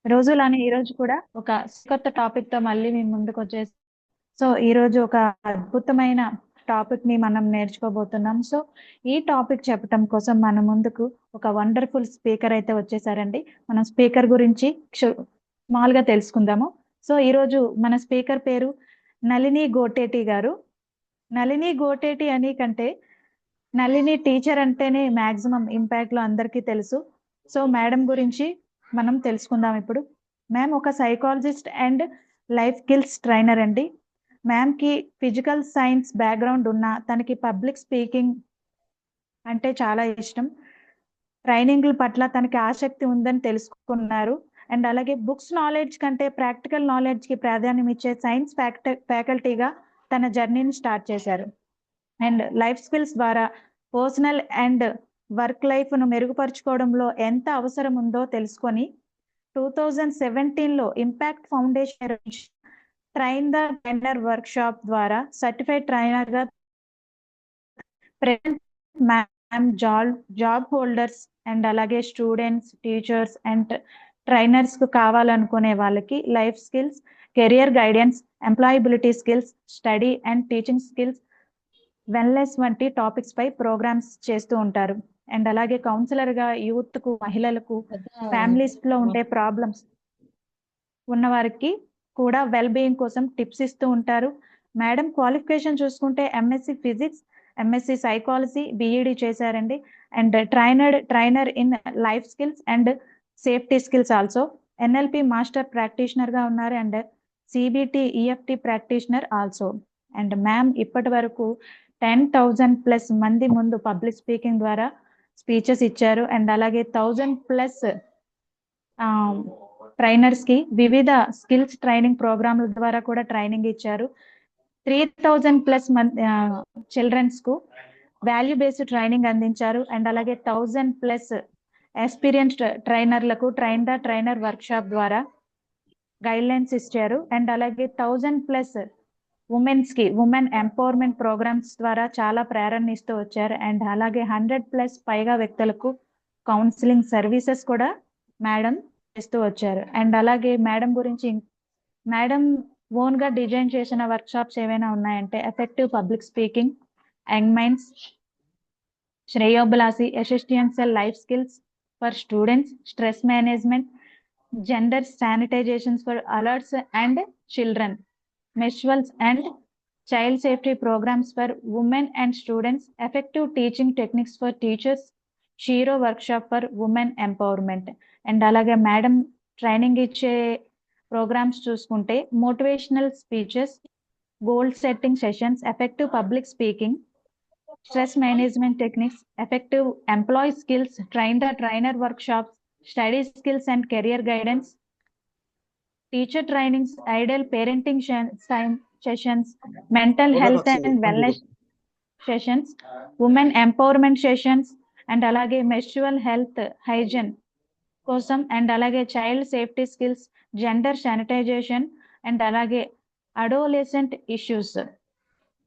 రోజులానే ఈ రోజు కూడా ఒక కొత్త టాపిక్ తో మళ్ళీ మీ ముందుకు వచ్చేసి ఈ రోజు ఒక అద్భుతమైన టాపిక్ ని మనం నేర్చుకోబోతున్నాం. ఈ టాపిక్ చెప్పటం కోసం మన ముందుకు ఒక వండర్ఫుల్ స్పీకర్ అయితే వచ్చేసారండి. మనం స్పీకర్ గురించి మామూలుగా తెలుసుకుందాము. ఈ రోజు మన స్పీకర్ పేరు నళిని గోటేటి గారు. నళిని గోటేటి అని కంటే నళిని టీచర్ అంటేనే మాక్సిమం ఇంపాక్ట్ లో అందరికీ తెలుసు. మేడం గురించి మనం తెలుసుకుందాం ఇప్పుడు. మ్యామ్ ఒక psychologist and life skills trainer అండి. మ్యామ్ కి ఫిజికల్ సైన్స్ బ్యాక్గ్రౌండ్ ఉన్న తనకి పబ్లిక్ స్పీకింగ్ అంటే చాలా ఇష్టం. ట్రైనింగ్ల పట్ల తనకి ఆసక్తి ఉందని తెలుసుకున్నారు. అండ్ అలాగే బుక్స్ నాలెడ్జ్ కంటే ప్రాక్టికల్ నాలెడ్జ్ కి ప్రాధాన్యం ఇచ్చే సైన్స్ ఫ్యాకల్టీగా తన జర్నీని స్టార్ట్ చేశారు. అండ్ లైఫ్ స్కిల్స్ ద్వారా పర్సనల్ అండ్ వర్క్ లైఫ్ ను మెరుగుపరుచుకోవడంలో ఎంత అవసరం ఉందో తెలుసుకొని 2017లో impact foundation train the trainer workshop ద్వారా సర్టిఫైడ్ ట్రైనర్ గా present ma'am job holders and అలాగే స్టూడెంట్స్, టీచర్స్ అండ్ ట్రైనర్స్ కు కావాలనుకునే వాళ్ళకి life skills, career guidance, employability skills, study and teaching skills, wellness వంటి టాపిక్స్ పై ప్రోగ్రామ్స్ చేస్తూ ఉంటారు. And అలాగే కౌన్సిలర్ గా యూత్ కు, మహిళలకు, ఫ్యామిలీస్ లో ఉండే ప్రాబ్లమ్స్ ఉన్న వారికి కూడా వెల్ బీయింగ్ కోసం టిప్స్ ఇస్తూ ఉంటారు. మేడం క్వాలిఫికేషన్ చూసుకుంటే MSc physics, MSc psychology, BEd చేశారండి. And trainer in life skills and safety skills also. NLP master practitioner గా ఉన్నారు and CBT EFT practitioner also. And ma'am ఇప్పటి వరకు 10,000+ మంది ముందు పబ్లిక్ స్పీకింగ్ ద్వారా స్పీచెస్ ఇచ్చారు. అండ్ అలాగే 1,000+ ట్రైనర్స్ కి వివిధ స్కిల్స్ ట్రైనింగ్ ప్రోగ్రాంల ద్వారా కూడా ట్రైనింగ్ ఇచ్చారు. 3,000+ మంది చిల్డ్రన్స్ కు వాల్యూ బేస్డ్ ట్రైనింగ్ అందించారు. అండ్ అలాగే 1,000+ ఎక్స్పీరియన్స్డ్ ట్రైనర్లకు ట్రైనర్ వర్క్ షాప్ ద్వారా గైడ్ లైన్స్ ఇచ్చారు. అండ్ అలాగే 1,000+ ఉమెన్ ఎంపవర్మెంట్ ప్రోగ్రామ్స్ ద్వారా చాలా ప్రేరణ ఇస్తూ వచ్చారు. అండ్ అలాగే 100+ పైగా వ్యక్తులకు కౌన్సిలింగ్ సర్వీసెస్ కూడా మేడం చేస్తూ వచ్చారు. అండ్ అలాగే మేడం గురించి మేడం ఓన్ గా డిజైన్ చేసిన వర్క్ షాప్స్ ఏవైనా ఉన్నాయంటే effective public speaking, young minds, శ్రేయోభిలాషి, existential life skills for students, stress management, gender sanitizations for alerts and children, menstruals and child safety programs for women and students, effective teaching techniques for teachers, shero workshop for women empowerment. And అలాగే madam training ఇచ్చే programs చూసుకుంటే motivational speeches, goal setting sessions, effective public speaking, stress management techniques, effective employee skills, trainer workshops, study skills and career guidance, teacher trainings, ideal parenting sessions, mental health and wellness sessions, women empowerment sessions, and అలాగే menstrual health hygiene కోసం, and అలాగే child safety skills, gender sanitization, and అలాగే adolescent issues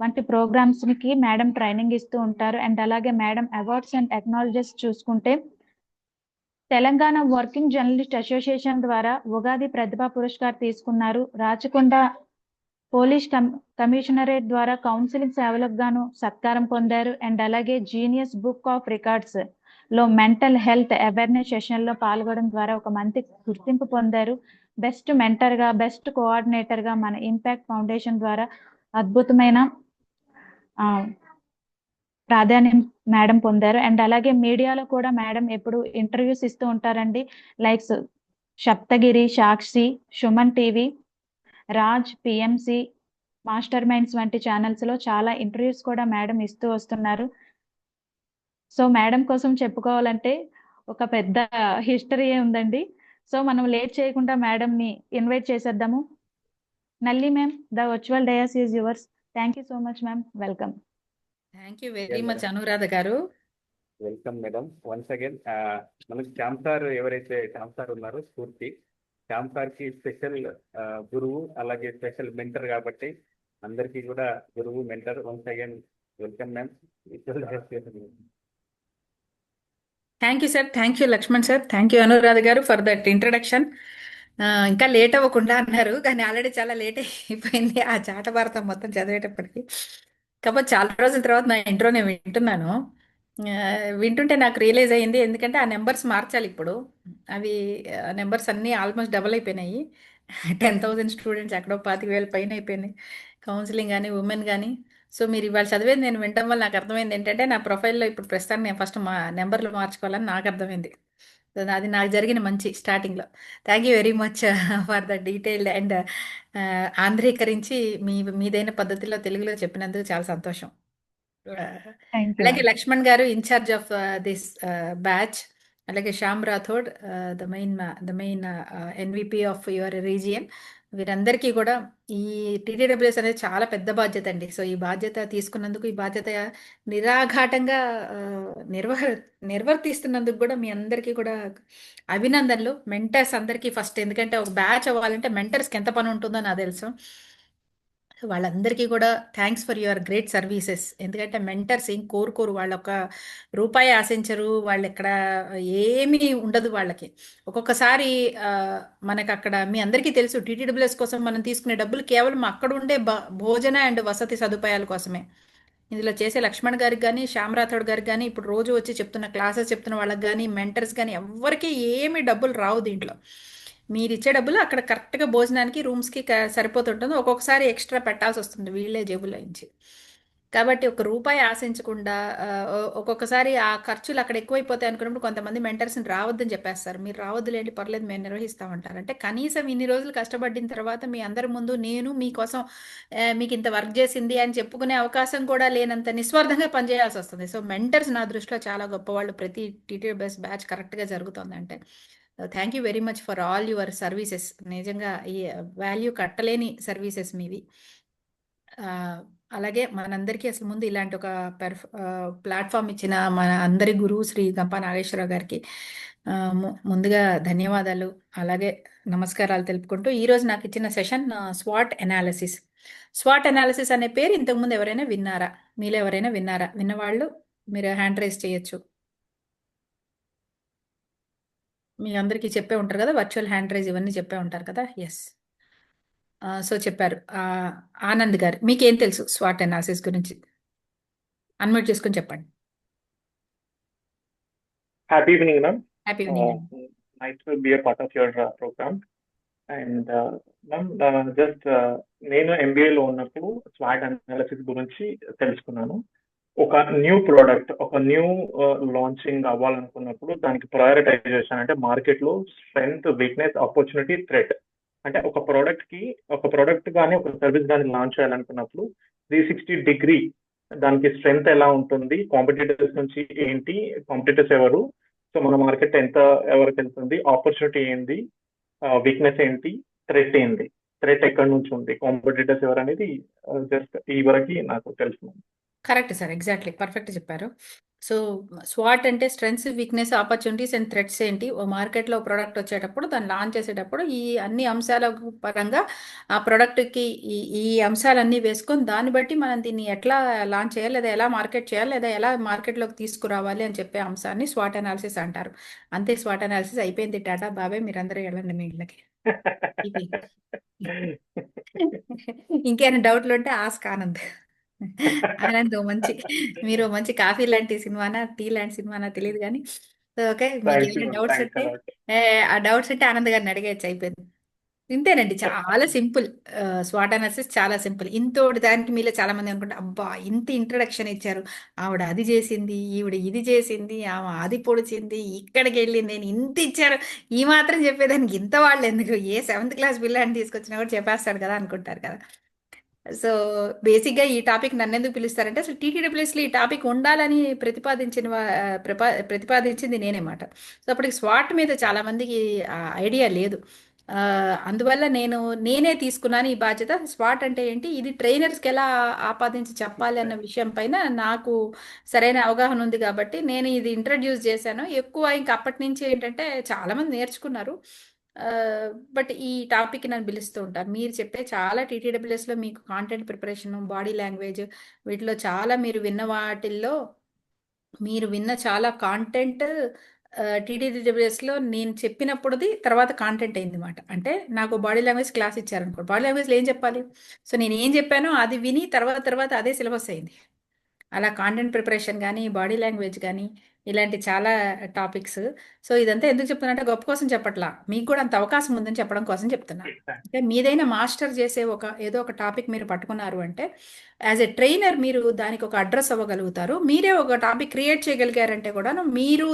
వంటి programs కి madam training ఇస్తూ ఉంటారు. And అలాగే madam awards and technologies చూసుకుంటే తెలంగాణ వర్కింగ్ జర్నలిస్ట్ అసోసియేషన్ ద్వారా ఉగాది ప్రతిభా పురస్కార్ తీసుకున్నారు. రాచకొండ పోలీస్ కమిషనరేట్ ద్వారా కౌన్సిలింగ్ సేవలకు గాను సత్కారం పొందారు. అండ్ అలాగే జీనియస్ బుక్ ఆఫ్ రికార్డ్స్ లో మెంటల్ హెల్త్ అవేర్నెస్ సెషన్ లో పాల్గొనడం ద్వారా ఒక మంచి గుర్తింపు పొందారు. బెస్ట్ మెంటర్ గా, బెస్ట్ కోఆర్డినేటర్ గా మన ఇంపాక్ట్ ఫౌండేషన్ ద్వారా అద్భుతమైన ప్రాధాన్యం మేడం పొందారు. అండ్ అలాగే మీడియాలో కూడా మేడం ఎప్పుడు ఇంటర్వ్యూస్ ఇస్తూ ఉంటారండి. Like Saptagiri, Sakshi, Suman TV, Raj, PMC, master minds వంటి ఛానల్స్ లో చాలా ఇంటర్వ్యూస్ కూడా మేడం ఇస్తూ వస్తున్నారు. మేడం కోసం చెప్పుకోవాలంటే ఒక పెద్ద హిస్టరీ ఉందండి. మనం లేట్ చేయకుండా మేడం ని ఇన్వైట్ చేసేద్దాము. Nalli ma'am, the virtual dais is yours. Thank you so much ma'am. Welcome. Thank you very much Anuradha garu. Welcome madam. Once again మనకి శ్యామ్ సార్, ఎవరైతే శ్యామ్ సార్ ఉన్నారో స్ఫూర్తి, శ్యామ్ సార్ కి స్పెషల్ గురువు, అలాగే స్పెషల్ మెంటర్ కాబట్టి అందరికీ కూడా గురువు, mentor. Once again welcome ma'am. Thank you sir, thank you Lakshman sir, thank you Anuradha గారు ఫర్ దట్ ఇంట్రడక్షన్. ఇంకా లేట్ అవ్వకుండా అన్నారు, కానీ ఆల్రెడీ చాలా లేట్ అయిపోయింది ఆ చాట భారతం మొత్తం చదివేటప్పటికి. కాకపోతే చాలా రోజుల తర్వాత నా ఇంట్రో నేను వింటున్నాను. ఆ, వింటుంటే నాకు రియలైజ్ అయ్యింది, ఎందుకంటే ఆ నెంబర్స్ మార్చాలి ఇప్పుడు. అవి నెంబర్స్ అన్నీ ఆల్మోస్ట్ డబుల్ అయిపోయినాయి. 10,000 స్టూడెంట్స్ ఎక్కడో 25,000 పైన అయిపోయినాయి, కౌన్సిలింగ్ కానీ ఉమెన్ కానీ. సో మీరు ఇవాళ చదివేది నేను వినడం వల్ల నాకు అర్థమైంది ఏంటంటే, నా ప్రొఫైల్లో ఇప్పుడు ప్రస్తుతానికి నేను ఫస్ట్ మా నెంబర్లు మార్చుకోవాలని నాకు అర్థమైంది. సో అది నాకు జరిగిన మంచి స్టార్టింగ్లో. Thank you very much for the detailed and ఆంధ్రీకరించి మీదైన పద్ధతిలో తెలుగులో చెప్పినందుకు చాలా సంతోషం. Thank you. అలాగే Lakshman garu incharge of this batch, అలాగే Shyam Rathod the main NVP of your region, వీరందరికీ కూడా ఈ టీటీడబ్ల్యూఎస్ అనేది చాలా పెద్ద బాధ్యత అండి. సో ఈ బాధ్యత తీసుకున్నందుకు, ఈ బాధ్యత నిరాఘాటంగా ఆ, నిర్వహ నిర్వర్తిస్తున్నందుకు కూడా మీ అందరికీ కూడా అభినందనలు. మెంటర్స్ అందరికీ ఫస్ట్, ఎందుకంటే ఒక బ్యాచ్ అవ్వాలంటే మెంటర్స్కి ఎంత పని ఉంటుందో నాకు తెలుసు. వాళ్ళందరికీ కూడా thanks for your great services. ఎందుకంటే మెంటర్స్ ఏం కోరుకోరు, వాళ్ళ ఒక రూపాయి ఆశించరు, వాళ్ళు ఎక్కడ ఏమీ ఉండదు వాళ్ళకి. ఒక్కొక్కసారి ఆ, మనకు అక్కడ మీ అందరికీ తెలుసు, టీటీడబ్ల్యూఎస్ కోసం మనం తీసుకునే డబ్బులు కేవలం అక్కడ ఉండే భోజన అండ్ వసతి సదుపాయాల కోసమే. ఇందులో చేసే లక్ష్మణ్ గారికి కానీ, శ్యామ్ రాథోడ్ గారికి కానీ, ఇప్పుడు రోజు వచ్చి చెప్తున్న క్లాసెస్ చెప్తున్న వాళ్ళకి కానీ, మెంటర్స్ కానీ ఎవ్వరికీ ఏమీ డబ్బులు రావు దీంట్లో. మీరు ఇచ్చే డబ్బులు అక్కడ కరెక్ట్గా భోజనానికి, రూమ్స్కి సరిపోతుంటుంది. ఒక్కొక్కసారి ఎక్స్ట్రా పెట్టాల్సి వస్తుంది వీళ్ళే జేబులో నుంచి. కాబట్టి ఒక రూపాయి ఆశించకుండా ఒక్కొక్కసారి ఆ ఖర్చులు అక్కడ ఎక్కువైపోతాయి అనుకున్నప్పుడు కొంతమంది మెంటర్స్ని రావద్దని చెప్పేస్తారు. మీరు రావద్దులేండి, పర్లేదు, మేము నిర్వహిస్తామంటారు. అంటే కనీసం ఇన్ని రోజులు కష్టపడిన తర్వాత మీ అందరి ముందు నేను మీకోసం మీకు ఇంత వర్క్ చేసింది అని చెప్పుకునే అవకాశం కూడా లేనంత నిస్వార్థంగా పనిచేయాల్సి వస్తుంది. సో మెంటర్స్ నా దృష్టిలో చాలా గొప్పవాళ్ళు. ప్రతి టీటీడబ్ల్యూఎస్ బ్యాచ్ కరెక్ట్గా జరుగుతుందంటే thank you very much for all your services. నిజంగా ఈ వాల్యూ కట్టలేని సర్వీసెస్ మీవి. ఆ, అలాగే మనందరికీ అసలు ముందు ఇలాంటి ఒక ప్లాట్ఫామ్ ఇచ్చిన మన అందరి గురువు శ్రీ గంపా నాగేశ్వరరావు గారికి ముందుగా ధన్యవాదాలు, అలాగే నమస్కారాలు తెలుపుకుంటూ, ఈరోజు నాకు ఇచ్చిన session swat analysis. Swat analysis అనే పేరు ఇంతకుముందు ఎవరైనా విన్నారా? మీలో ఎవరైనా విన్నారా? విన్నవాళ్ళు మీరు హ్యాండ్ రైజ్ చేయొచ్చు. మీ అందరికీ చెప్పే ఉంటారు కదా, వర్చువల్ హ్యాండ్ రైజ్ ఇవన్నీ చెప్పే ఉంటారు కదా. ఎస్, సో చెప్పారు. ఆనంద్ గారు, మీకేం తెలుసు స్వాట్ అనాలిసిస్ గురించి? అన్మ్యూట్ చేసుకొని చెప్పండి. Happy evening, ma'am. Happy evening. Nice to be a part of your program. And ma'am, just నేను ఎంబీఏలో ఉన్నప్పుడు స్వాట్ అనాలిసిస్ గురించి తెలుసుకున్నాను. ఒక న్యూ ప్రోడక్ట్, ఒక న్యూ లాంచింగ్ అవ్వాలనుకున్నప్పుడు దానికి ప్రయారిటైజేషన్ అంటే మార్కెట్లో స్ట్రెంగ్త్, వీక్నెస్, ఆపర్చునిటీ, థ్రెట్. అంటే ఒక ప్రోడక్ట్ కానీ ఒక సర్వీస్ కానీ లాంచ్ చేయాలనుకున్నప్పుడు 360 డిగ్రీ దానికి స్ట్రెంగ్త్ ఎలా ఉంటుంది, కాంపిటీటర్స్ నుంచి ఏంటి, కాంపిటీటర్స్ ఎవరు, సో మన మార్కెట్ ఎంత ఎవరికి వెళ్తుంది, ఆపర్చునిటీ ఏంది, వీక్నెస్ ఏంటి, థ్రెట్ ఏంది, థ్రెట్ ఎక్కడి నుంచి ఉంది, కాంపిటీటర్స్ ఎవరు అనేది జస్ట్ ఈ వరకు నాకు తెలుసు. కరెక్ట్ సార్, ఎగ్జాక్ట్లీ పర్ఫెక్ట్ చెప్పారు. సో స్వాట్ అంటే strengths, weakness, opportunities and threats ఏంటి, ఓ మార్కెట్లో ప్రోడక్ట్ వచ్చేటప్పుడు దాన్ని లాంచ్ చేసేటప్పుడు ఈ అన్ని అంశాల పరంగా ఆ ప్రోడక్ట్కి ఈ అంశాలన్నీ వేసుకొని దాన్ని బట్టి మనం దీన్ని ఎట్లా లాంచ్ చేయాలి, లేదా ఎలా మార్కెట్ చేయాలి, లేదా ఎలా మార్కెట్లోకి తీసుకురావాలి అని చెప్పే అంశాన్ని స్వాట్ అనాలిసిస్ అంటారు. అంతే, స్వాట్ అనాలిసిస్ అయిపోయింది. టాటా బాబాయ్, మీరందరూ వెళ్ళండి మీ ఇళ్ళకి. ఇంకేమైనా డౌట్లు ఉంటే ఆస్క్ ఆనంద్. ఆనంద్ మీరు మంచి కాఫీ లాంటి సినిమానా, టీ లాంటి సినిమానా తెలియదు కానీ, ఓకే, మీకు Thank you, ఏమైనా ma'am. డౌట్స్ Thanks a ఉంటే lot. ఆ డౌట్స్ ఉంటే ఆనంద్ గారిని అడిగేయచ్చు, అయిపోయింది. ఇంతేనండి, చాలా సింపుల్. స్వాట్ అనాలిసిస్ చాలా సింపుల్. ఇంతోటి దానికి మీలో చాలా మంది అనుకుంటే, అబ్బా ఇంత ఇంట్రడక్షన్ ఇచ్చారు, ఆవిడ అది చేసింది, ఈవిడ ఇది చేసింది, ఆమె అది పొడిచింది, ఇక్కడికి వెళ్ళింది, నేను ఇంత ఇచ్చారు, ఈ మాత్రం చెప్పేదానికి ఇంత వాళ్ళు ఎందుకు, ఏ 7th క్లాస్ పిల్లని తీసుకొచ్చినా కూడా చెప్పేస్తాడు కదా అనుకుంటారు కదా. సో బేసిక్గా ఈ టాపిక్ నన్ను ఎందుకు పిలుస్తారంటే, అసలు టీటీడబ్ల్యూఎస్లో ఈ టాపిక్ ఉండాలని ప్రతిపాదించింది నేనేమాట. సో అప్పటికి స్వాట్ మీద చాలా మందికి ఐడియా లేదు. అందువల్ల నేనే తీసుకున్నాను ఈ బాధ్యత. స్వాట్ అంటే ఏంటి, ఇది ట్రైనర్స్కి ఎలా ఆపాదించి చెప్పాలి అన్న విషయం పైన నాకు సరైన అవగాహన ఉంది కాబట్టి నేను ఇది ఇంట్రడ్యూస్ చేశాను. ఎక్కువ ఇంకా అప్పటి నుంచి ఏంటంటే చాలామంది నేర్చుకున్నారు. బట్ ఈ టాపిక్ నన్ను పిలుస్తూ ఉంటారు. మీరు చెప్పే చాలా టీటీడబ్ల్యూఎస్లో మీకు కాంటెంట్ ప్రిపరేషన్, బాడీ లాంగ్వేజ్, వీటిలో చాలా మీరు విన్న చాలా కాంటెంట్ టీటీడీడబ్ల్యూఎస్లో నేను చెప్పినప్పుడుది తర్వాత కాంటెంట్ అయింది అనమాట. అంటే నాకు బాడీ లాంగ్వేజ్ క్లాస్ ఇచ్చారనుకో, బాడీ లాంగ్వేజ్లో ఏం చెప్పాలి, సో నేను ఏం చెప్పానో అది విని తర్వాత అదే సిలబస్ అయింది. అలా కాంటెంట్ ప్రిపరేషన్ కానీ, బాడీ లాంగ్వేజ్ కానీ, ఇలాంటి చాలా టాపిక్స్. సో ఇదంతా ఎందుకు చెప్తున్నా గొప్ప కోసం చెప్పట్లా, మీకు కూడా అంత అవకాశం ఉందని చెప్పడం కోసం చెప్తున్నా. అంటే మీదైనా మాస్టర్ చేసే ఏదో ఒక టాపిక్ మీరు పట్టుకున్నారు అంటే యాజ్ ఎ ట్రైనర్ మీరు దానికి ఒక అడ్రస్ అవ్వగలుగుతారు. మీరే ఒక టాపిక్ క్రియేట్ చేయగలిగారంటే కూడా మీరు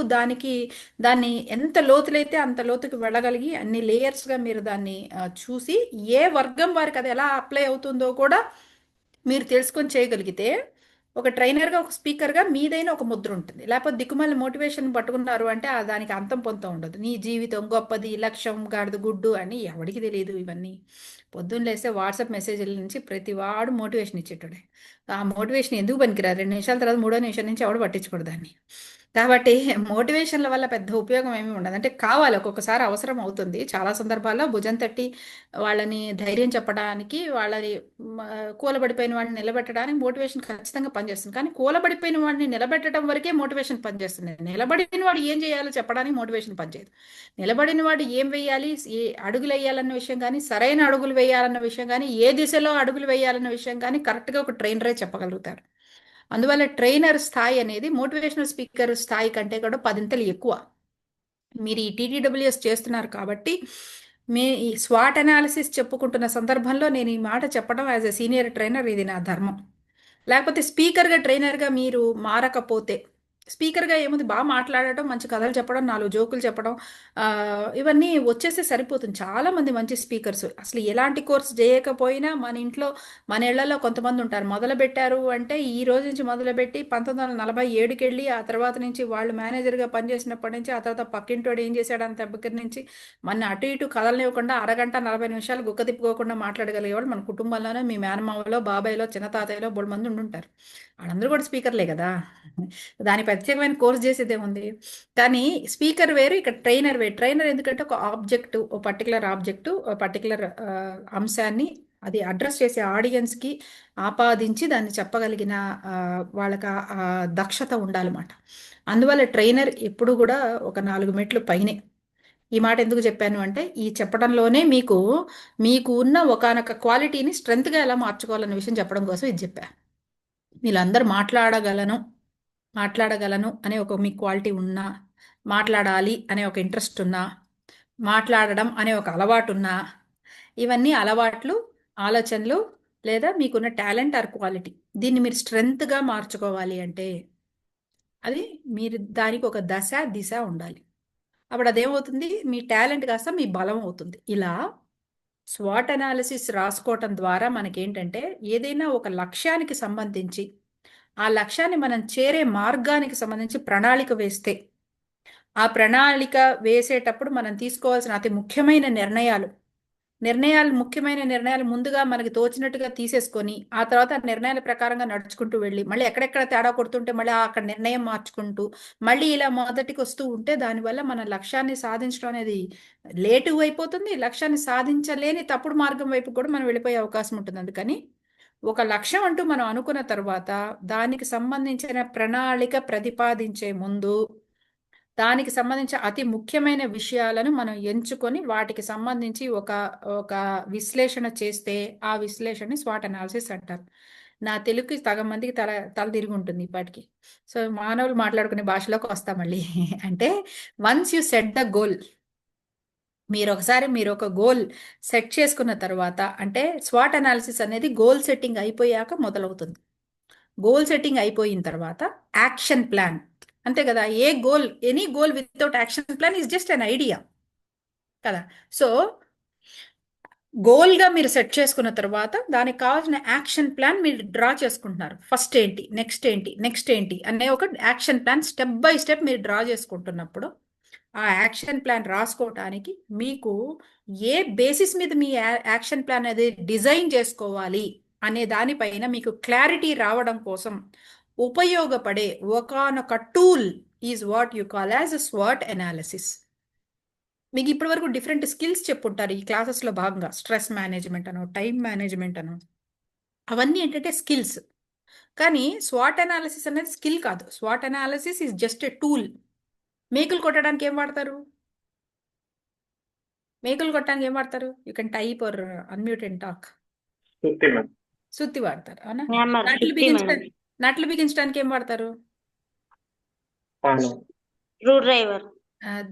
దాన్ని ఎంత లోతులైతే అంత లోతుకి వెళ్ళగలిగి అన్ని లేయర్స్గా మీరు దాన్ని చూసి ఏ వర్గం వారికి అది ఎలా అప్లై అవుతుందో కూడా మీరు తెలుసుకొని చేయగలిగితే ఒక ట్రైనర్గా ఒక స్పీకర్గా మీదైనా ఒక ముద్ర ఉంటుంది. లేకపోతే దిక్కుమాలి మోటివేషన్ పట్టుకున్నారు అంటే దానికి అంతం పొంతం ఉండదు. నీ జీవితం గొప్పది, లక్ష్యం గాడిద గుడ్డు అని ఎవరికి తెలియదు. ఇవన్నీ పొద్దున్న లేస్తే వాట్సాప్ మెసేజ్ల నుంచి ప్రతి వాడు మోటివేషన్ ఇచ్చేటోడే. ఆ మోటివేషన్ ఎందుకు పనికిరాదు, 2 నిమిషాల తర్వాత 3వ నిమిషం నుంచి ఎవడు పట్టించుకోడు దాన్ని. కాబట్టి మోటివేషన్ల వల్ల పెద్ద ఉపయోగం ఏమీ ఉండదు. అంటే కావాలి, ఒక్కొక్కసారి అవసరం అవుతుంది. చాలా సందర్భాల్లో భుజం తట్టి వాళ్ళని ధైర్యం చెప్పడానికి, వాళ్ళని కూలబడిపోయిన వాడిని నిలబెట్టడానికి మోటివేషన్ ఖచ్చితంగా పనిచేస్తుంది. కానీ కూలబడిపోయిన వాడిని నిలబెట్టడం వరకే మోటివేషన్ పనిచేస్తుంది. నిలబడిన వాడు ఏం చేయాలో చెప్పడానికి మోటివేషన్ పనిచేయదు. నిలబడిన వాడు ఏం వేయాలి, ఏ అడుగులు వేయాలన్న విషయం కానీ, సరైన అడుగులు వేయాలన్న విషయం కానీ, ఏ దిశలో అడుగులు వేయాలన్న విషయం కానీ కరెక్ట్గా ఒక ట్రైనరే చెప్పగలుగుతారు. అందువల్ల ట్రైనర్ స్థాయి అనేది మోటివేషనల్ స్పీకర్ స్థాయి కంటే కూడా 10 ఎక్కువ. మీరు ఈ టీటీడబ్ల్యూఎస్ చేస్తున్నారు కాబట్టి మీ ఈ స్వాట్ అనాలిసిస్ చెప్పుకుంటున్న సందర్భంలో నేను ఈ మాట చెప్పడం యాజ్ ఎ సీనియర్ ట్రైనర్ ఇది నా ధర్మం. లేకపోతే స్పీకర్గా ట్రైనర్గా మీరు మారకపోతే, స్పీకర్గా ఏముంది, బాగా మాట్లాడటం, మంచి కథలు చెప్పడం, 4 జోకులు చెప్పడం, ఇవన్నీ వచ్చేస్తే సరిపోతుంది. చాలామంది మంచి స్పీకర్స్ అసలు ఎలాంటి కోర్స్ చేయకపోయినా మన ఇంట్లో మన ఇళ్లలో కొంతమంది ఉంటారు. మొదలుపెట్టారు అంటే ఈ రోజు నుంచి మొదలుపెట్టి 1947కి వెళ్ళి ఆ తర్వాత నుంచి వాళ్ళు మేనేజర్గా పనిచేసినప్పటి నుంచి ఆ తర్వాత పక్కింటోడు ఏం చేశాడు అంత దగ్గర నుంచి మన అటు ఇటు కదలనివ్వకుండా అరగంట 40 నిమిషాలు గుక్క తిప్పుకోకుండా మాట్లాడగలిగేవాళ్ళు మన కుటుంబంలోనే మీ మేనమామలో, బాబాయ్లో, చిన్న తాతయ్యలో బోడు మంది ఉండుంటారు. వాళ్ళందరూ కూడా స్పీకర్లే కదా. దాని ప్రత్యేకమైన కోర్స్ చేసేదే ఉంది. కానీ స్పీకర్ వేరు, ఇక్కడ ట్రైనర్ వేరు. ట్రైనర్ ఎందుకంటే ఒక ఆబ్జెక్ట్, ఒక పర్టికులర్ ఆబ్జెక్ట్, ఒక పర్టికులర్ అంశాన్ని అది అడ్రస్ చేసే ఆడియన్స్కి ఆపాదించి దాన్ని చెప్పగలిగిన వాళ్ళకి దక్షత ఉండాలన్నమాట. అందువల్ల ట్రైనర్ ఎప్పుడు కూడా ఒక 4 మెట్లు పైనే. ఈ మాట ఎందుకు చెప్పాను అంటే ఈ చెప్పడంలోనే మీకు ఉన్న ఒకానొక క్వాలిటీని స్ట్రెంగ్త్గా ఎలా మార్చుకోవాలన్న విషయం చెప్పడం కోసం ఇది చెప్పాను. వీళ్ళందరూ మాట్లాడగలను అనే ఒక మీ క్వాలిటీ ఉన్నా, మాట్లాడాలి అనే ఒక ఇంట్రెస్ట్ ఉన్నా, మాట్లాడడం అనే ఒక అలవాటు ఉన్నా, ఇవన్నీ అలవాట్లు, ఆలోచనలు లేదా మీకున్న టాలెంట్ ఆర్ క్వాలిటీ, దీన్ని మీరు స్ట్రెంగ్త్గా మార్చుకోవాలి అంటే అది మీరు దానికి ఒక దిశ ఉండాలి. అప్పుడు అదేమవుతుంది, మీ టాలెంట్ కాస్త మీ బలం అవుతుంది. ఇలా స్వాట్ అనాలిసిస్ రాసుకోవటం ద్వారా మనకేంటంటే ఏదైనా ఒక లక్ష్యానికి సంబంధించి ఆ లక్ష్యాన్ని మనం చేరే మార్గానికి సంబంధించి ప్రణాళిక వేస్తే ఆ ప్రణాళిక వేసేటప్పుడు మనం తీసుకోవాల్సిన అతి ముఖ్యమైన ముఖ్యమైన నిర్ణయాలు ముందుగా మనకి తోచినట్టుగా తీసేసుకొని ఆ తర్వాత నిర్ణయాల ప్రకారంగా నడుచుకుంటూ వెళ్ళి మళ్ళీ ఎక్కడెక్కడ తేడా కొడుతుంటే మళ్ళీ అక్కడ నిర్ణయం మార్చుకుంటూ మళ్ళీ ఇలా మొదటికి వస్తూ ఉంటే దానివల్ల మన లక్ష్యాన్ని సాధించడం అనేది లేటు అయిపోతుంది. లక్ష్యాన్ని సాధించలేని తప్పుడు మార్గం వైపు కూడా మనం వెళ్ళిపోయే అవకాశం ఉంటుంది. అందుకని ఒక లక్ష్యం అంటూ మనం అనుకున్న తర్వాత దానికి సంబంధించిన ప్రణాళిక ప్రతిపాదించే ముందు దానికి సంబంధించి అతి ముఖ్యమైన విషయాలను మనం ఎంచుకొని వాటికి సంబంధించి ఒక విశ్లేషణ చేస్తే ఆ విశ్లేషణని స్వాట్ అనాలిసిస్ అంటారు. నా తెలుగుకి సగం మందికి తల తిరిగి ఉంటుంది ఇప్పటికి. సో మానవులు మాట్లాడుకునే భాషలోకి వస్తాం మళ్ళీ. అంటే once you set the goal, మీరు ఒక గోల్ సెట్ చేసుకున్న తర్వాత, అంటే స్వాట్ అనాలిసిస్ అనేది గోల్ సెట్టింగ్ అయిపోయాక మొదలవుతుంది. గోల్ సెట్టింగ్ అయిపోయిన తర్వాత యాక్షన్ ప్లాన్, అంతే కదా. Any goal without action plan is just an idea కదా. సో గోల్గా మీరు సెట్ చేసుకున్న తర్వాత దానికి కావాల్సిన యాక్షన్ ప్లాన్ మీరు డ్రా చేసుకుంటున్నారు. ఫస్ట్ ఏంటి, నెక్స్ట్ ఏంటి అనే ఒక action plan step by step మీరు డ్రా చేసుకుంటున్నప్పుడు ఆ యాక్షన్ ప్లాన్ రాసుకోవటానికి మీకు ఏ బేసిస్ మీద మీ యాక్షన్ ప్లాన్ అనేది డిజైన్ చేసుకోవాలి అనే దానిపైన మీకు క్లారిటీ రావడం కోసం ఉపయోగపడే ఒకానొక tool is what you call as swat analysis. మీకు ఇప్పటి వరకు డిఫరెంట్ స్కిల్స్ చెప్పుంటారు ఈ క్లాసెస్లో భాగంగా, స్ట్రెస్ మేనేజ్మెంట్ అను, టైం మేనేజ్మెంట్ అను, అవన్నీ ఏంటంటే స్కిల్స్. కానీ స్వాట్ అనాలిసిస్ అనేది స్కిల్ కాదు. స్వాట్ analysis is just a tool. మేకులు కొట్టడానికి ఏం వాడతారు? మేకులు కొట్టడానికి ఏం వాడతారు? You can type or unmute and talk. సుత్తి మ్యామ్. సుత్తి వాడతారు, అవునా? హ్యామర్, నట్లు సుత్తి మేడం, బిగించడానికి నట్లు బిగించడానికి ఏం వాడతారు? పాను, స్క్రూ డ్రైవర్,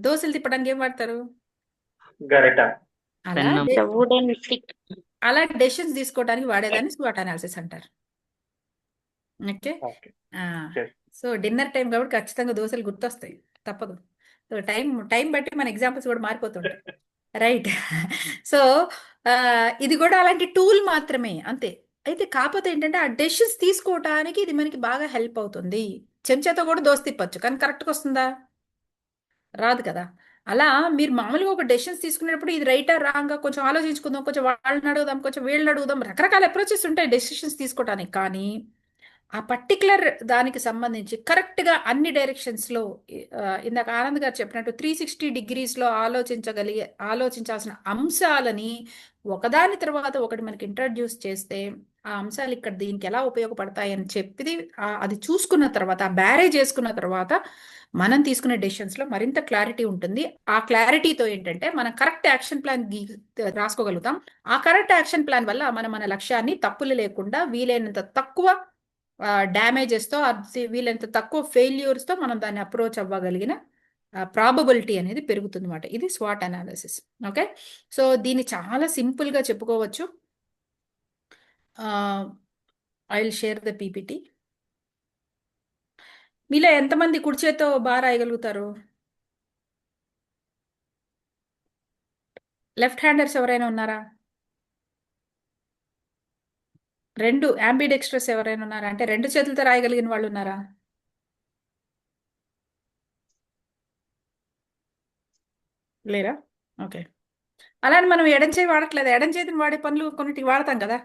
దోశలు తిప్పడానికి ఏం వాడతారు? గరిట. అలా పెన్నం. The wooden stick. అలా డెసిషన్స్ తీసుకోవడానికి వాడేదాన్ని స్వాట్ అనాలిసిస్ అంటారు. Okay. Okay. Yes. So dinner time కాబట్టి ఖచ్చితంగా దోశలు గుర్తొస్తాయి, తప్పదు. సో టైం బట్టి మన ఎగ్జాంపుల్స్ కూడా మారిపోతుంటాయి, రైట్? సో ఇది కూడా అలాంటి టూల్ మాత్రమే, అంతే. అయితే కాకపోతే ఏంటంటే ఆ డెసిషన్స్ తీసుకోవటానికి ఇది మనకి బాగా హెల్ప్ అవుతుంది. చెంచాతో కూడా దోశ తిప్పచ్చు, కానీ కరెక్ట్గా వస్తుందా? రాదు కదా. అలా మీరు మామూలుగా ఒక డెసిషన్స్ తీసుకునేటప్పుడు ఇది రైటా రాంగా కొంచెం ఆలోచించుకుందాం, కొంచెం వాళ్ళని అడుగుదాం, కొంచెం వీళ్ళని అడుగుదాం, రకరకాల అప్రోచెస్ ఉంటాయి డెసిషన్స్ తీసుకోవడానికి. కానీ ఆ పర్టికులర్ దానికి సంబంధించి కరెక్ట్గా అన్ని డైరెక్షన్స్లో ఇందాక ఆనంద్ గారు చెప్పినట్టు 360 డిగ్రీస్లో ఆలోచించాల్సిన అంశాలని ఒకదాని తర్వాత ఒకటి మనకి ఇంట్రడ్యూస్ చేస్తే ఆ అంశాలు ఇక్కడ దీనికి ఎలా ఉపయోగపడతాయి అని చెప్పి అది చూసుకున్న తర్వాత, ఆ బ్యారేజ్ చేసుకున్న తర్వాత మనం తీసుకునే డెసిషన్స్లో మరింత క్లారిటీ ఉంటుంది. ఆ క్లారిటీతో ఏంటంటే మనం కరెక్ట్ యాక్షన్ ప్లాన్ రాసుకోగలుగుతాం. ఆ కరెక్ట్ యాక్షన్ ప్లాన్ వల్ల మనం మన లక్ష్యాన్ని తప్పులు లేకుండా వీలైనంత తక్కువ డ్యామేజెస్తో, వీలైనంత తక్కువ ఫెయిల్యూర్స్తో మనం దాన్ని అప్రోచ్ అవ్వగలిగిన ప్రాబబిలిటీ అనేది పెరుగుతుంది అన్నమాట. ఇది స్వాట్ అనాలిసిస్. ఓకే. సో దీన్ని చాలా సింపుల్గా చెప్పుకోవచ్చు. I will share the PPT. మీలో ఎంతమంది కుడి చేత్తో బాగా రాయగలుగుతారు? లెఫ్ట్ హ్యాండర్స్ ఎవరైనా ఉన్నారా? రెండు అంబిడెక్స్ట్రస్ ఎవరైనా ఉన్నారా? అంటే రెండు చేతులతో రాయగలిగిన వాళ్ళు ఉన్నారా? లేరా? ఓకే. అలానే మనం ఎడం చేయి వాడట్లేదు, ఎడం చేతిని వాడే పనులు కొన్నిటికి వాడతాం కదా,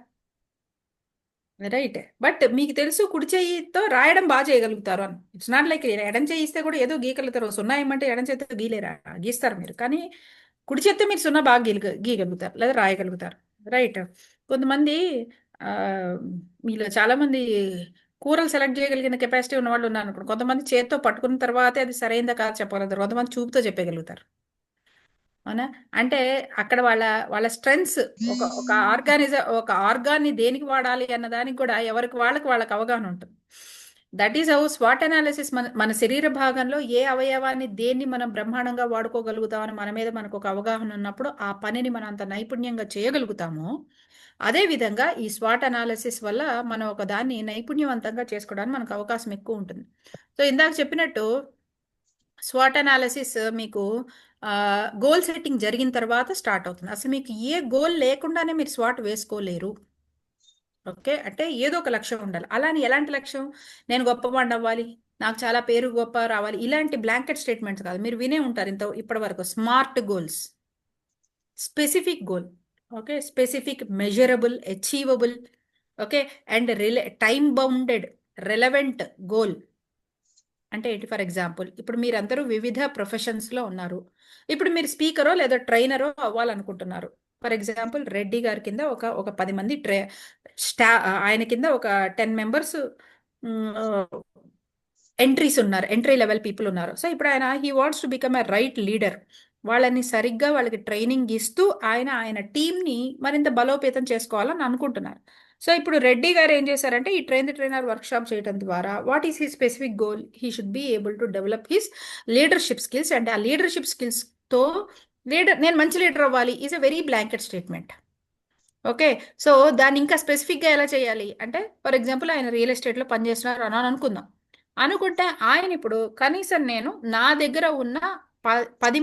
రైట్? బట్ మీకు తెలుసు కుడి చేయితో రాయడం బాగా చేయగలుగుతారు అని. ఇట్స్ నాట్ లైక్ ఎడం చేయి ఇస్తే కూడా ఏదో గీయగలుగుతారు. సున్నా ఏమంటే ఎడం చేతితో గీలేరా? గీస్తారు మీరు, కానీ కుడి చేస్తే మీరు సున్నా బాగా గీయగలుగుతారు లేదా రాయగలుగుతారు, రైట్? కొంతమంది మీలో చాలా మంది కూరలు సెలెక్ట్ చేయగలిగిన కెపాసిటీ ఉన్న వాళ్ళు ఉన్నారు అనుకోండి. కొంతమంది చేత్తో పట్టుకున్న తర్వాతే అది సరైనదా కాదు చెప్పగలుగుతారు, కొంతమంది చూపుతో చెప్పగలుగుతారు, అవునా? అంటే అక్కడ వాళ్ళ స్ట్రెంగ్స్, ఒక ఆర్గాన్ని దేనికి వాడాలి అన్న దానికి కూడా ఎవరికి వాళ్ళకి అవగాహన ఉంటుంది. దట్ ఈస్ హౌ స్వాట్ అనాలిసిస్ మన శరీర భాగంలో ఏ అవయవాన్ని దేన్ని మనం బ్రహ్మాండంగా వాడుకోగలుగుతామని మన మీద మనకు ఒక అవగాహన ఉన్నప్పుడు ఆ పనిని మనం అంత నైపుణ్యంగా చేయగలుగుతాము. అదేవిధంగా ఈ స్వాట్ అనాలిసిస్ వల్ల మనం ఒక దాన్ని నైపుణ్యవంతంగా చేసుకోవడానికి మనకు అవకాశం ఎక్కువ ఉంటుంది. సో ఇందాక చెప్పినట్టు స్వాట్ అనాలిసిస్ మీకు గోల్ సెట్టింగ్ జరిగిన తర్వాత స్టార్ట్ అవుతుంది. అసలు మీకు ఏ గోల్ లేకుండానే మీరు స్వాట్ వేసుకోలేరు. ఓకే. అంటే ఏదో ఒక లక్ష్యం ఉండాలి. అలానే ఎలాంటి లక్ష్యం? నేను గొప్పవాడిని అవ్వాలి, నాకు చాలా పేరు గొప్ప రావాలి, ఇలాంటి బ్లాంకెట్ స్టేట్మెంట్స్ కాదు. మీరు వినే ఉంటారు ఇప్పటి వరకు. Smart goals, specific goal, okay, specific, measurable, achievable, okay, and time bounded, relevant goal. అంటే ఏంటి? ఫర్ ఎగ్జాంపుల్ ఇప్పుడు మీరందరూ వివిధ ప్రొఫెషన్స్లో ఉన్నారు. ఇప్పుడు మీరు స్పీకరో లేదా ట్రైనరో అవ్వాలనుకుంటున్నారు. ఫర్ ఎగ్జాంపుల్ రెడ్డి గారి కింద ఒక 10 మంది ఆయన కింద ఒక 10 మెంబర్స్ ఎంట్రీ లెవెల్ పీపుల్ ఉన్నారు. సో ఇప్పుడు he wants to become a right leader. వాళ్ళకి ట్రైనింగ్ ఇస్తూ ఆయన టీంని మరింత బలోపేతం చేసుకోవాలని అనుకుంటున్నారు. సో ఇప్పుడు రెడ్డి గారు ఏం చేశారంటే ఈ ట్రైనర్ వర్క్షాప్ చేయడం ద్వారా what is he specific goal? He should be able to develop his leadership skills. And ఆ లీడర్షిప్ స్కిల్స్తో నేను మంచి లీడర్ అవ్వాలి is a very blanket statement. Okay. So దాన్ని ఇంకా స్పెసిఫిక్గా ఎలా చేయాలి అంటే, ఫర్ ఎగ్జాంపుల్ ఆయన రియల్ ఎస్టేట్లో పనిచేస్తున్నారు అని అనుకుందాం. అనుకుంటే ఆయన ఇప్పుడు కనీసం నేను నా దగ్గర ఉన్న 10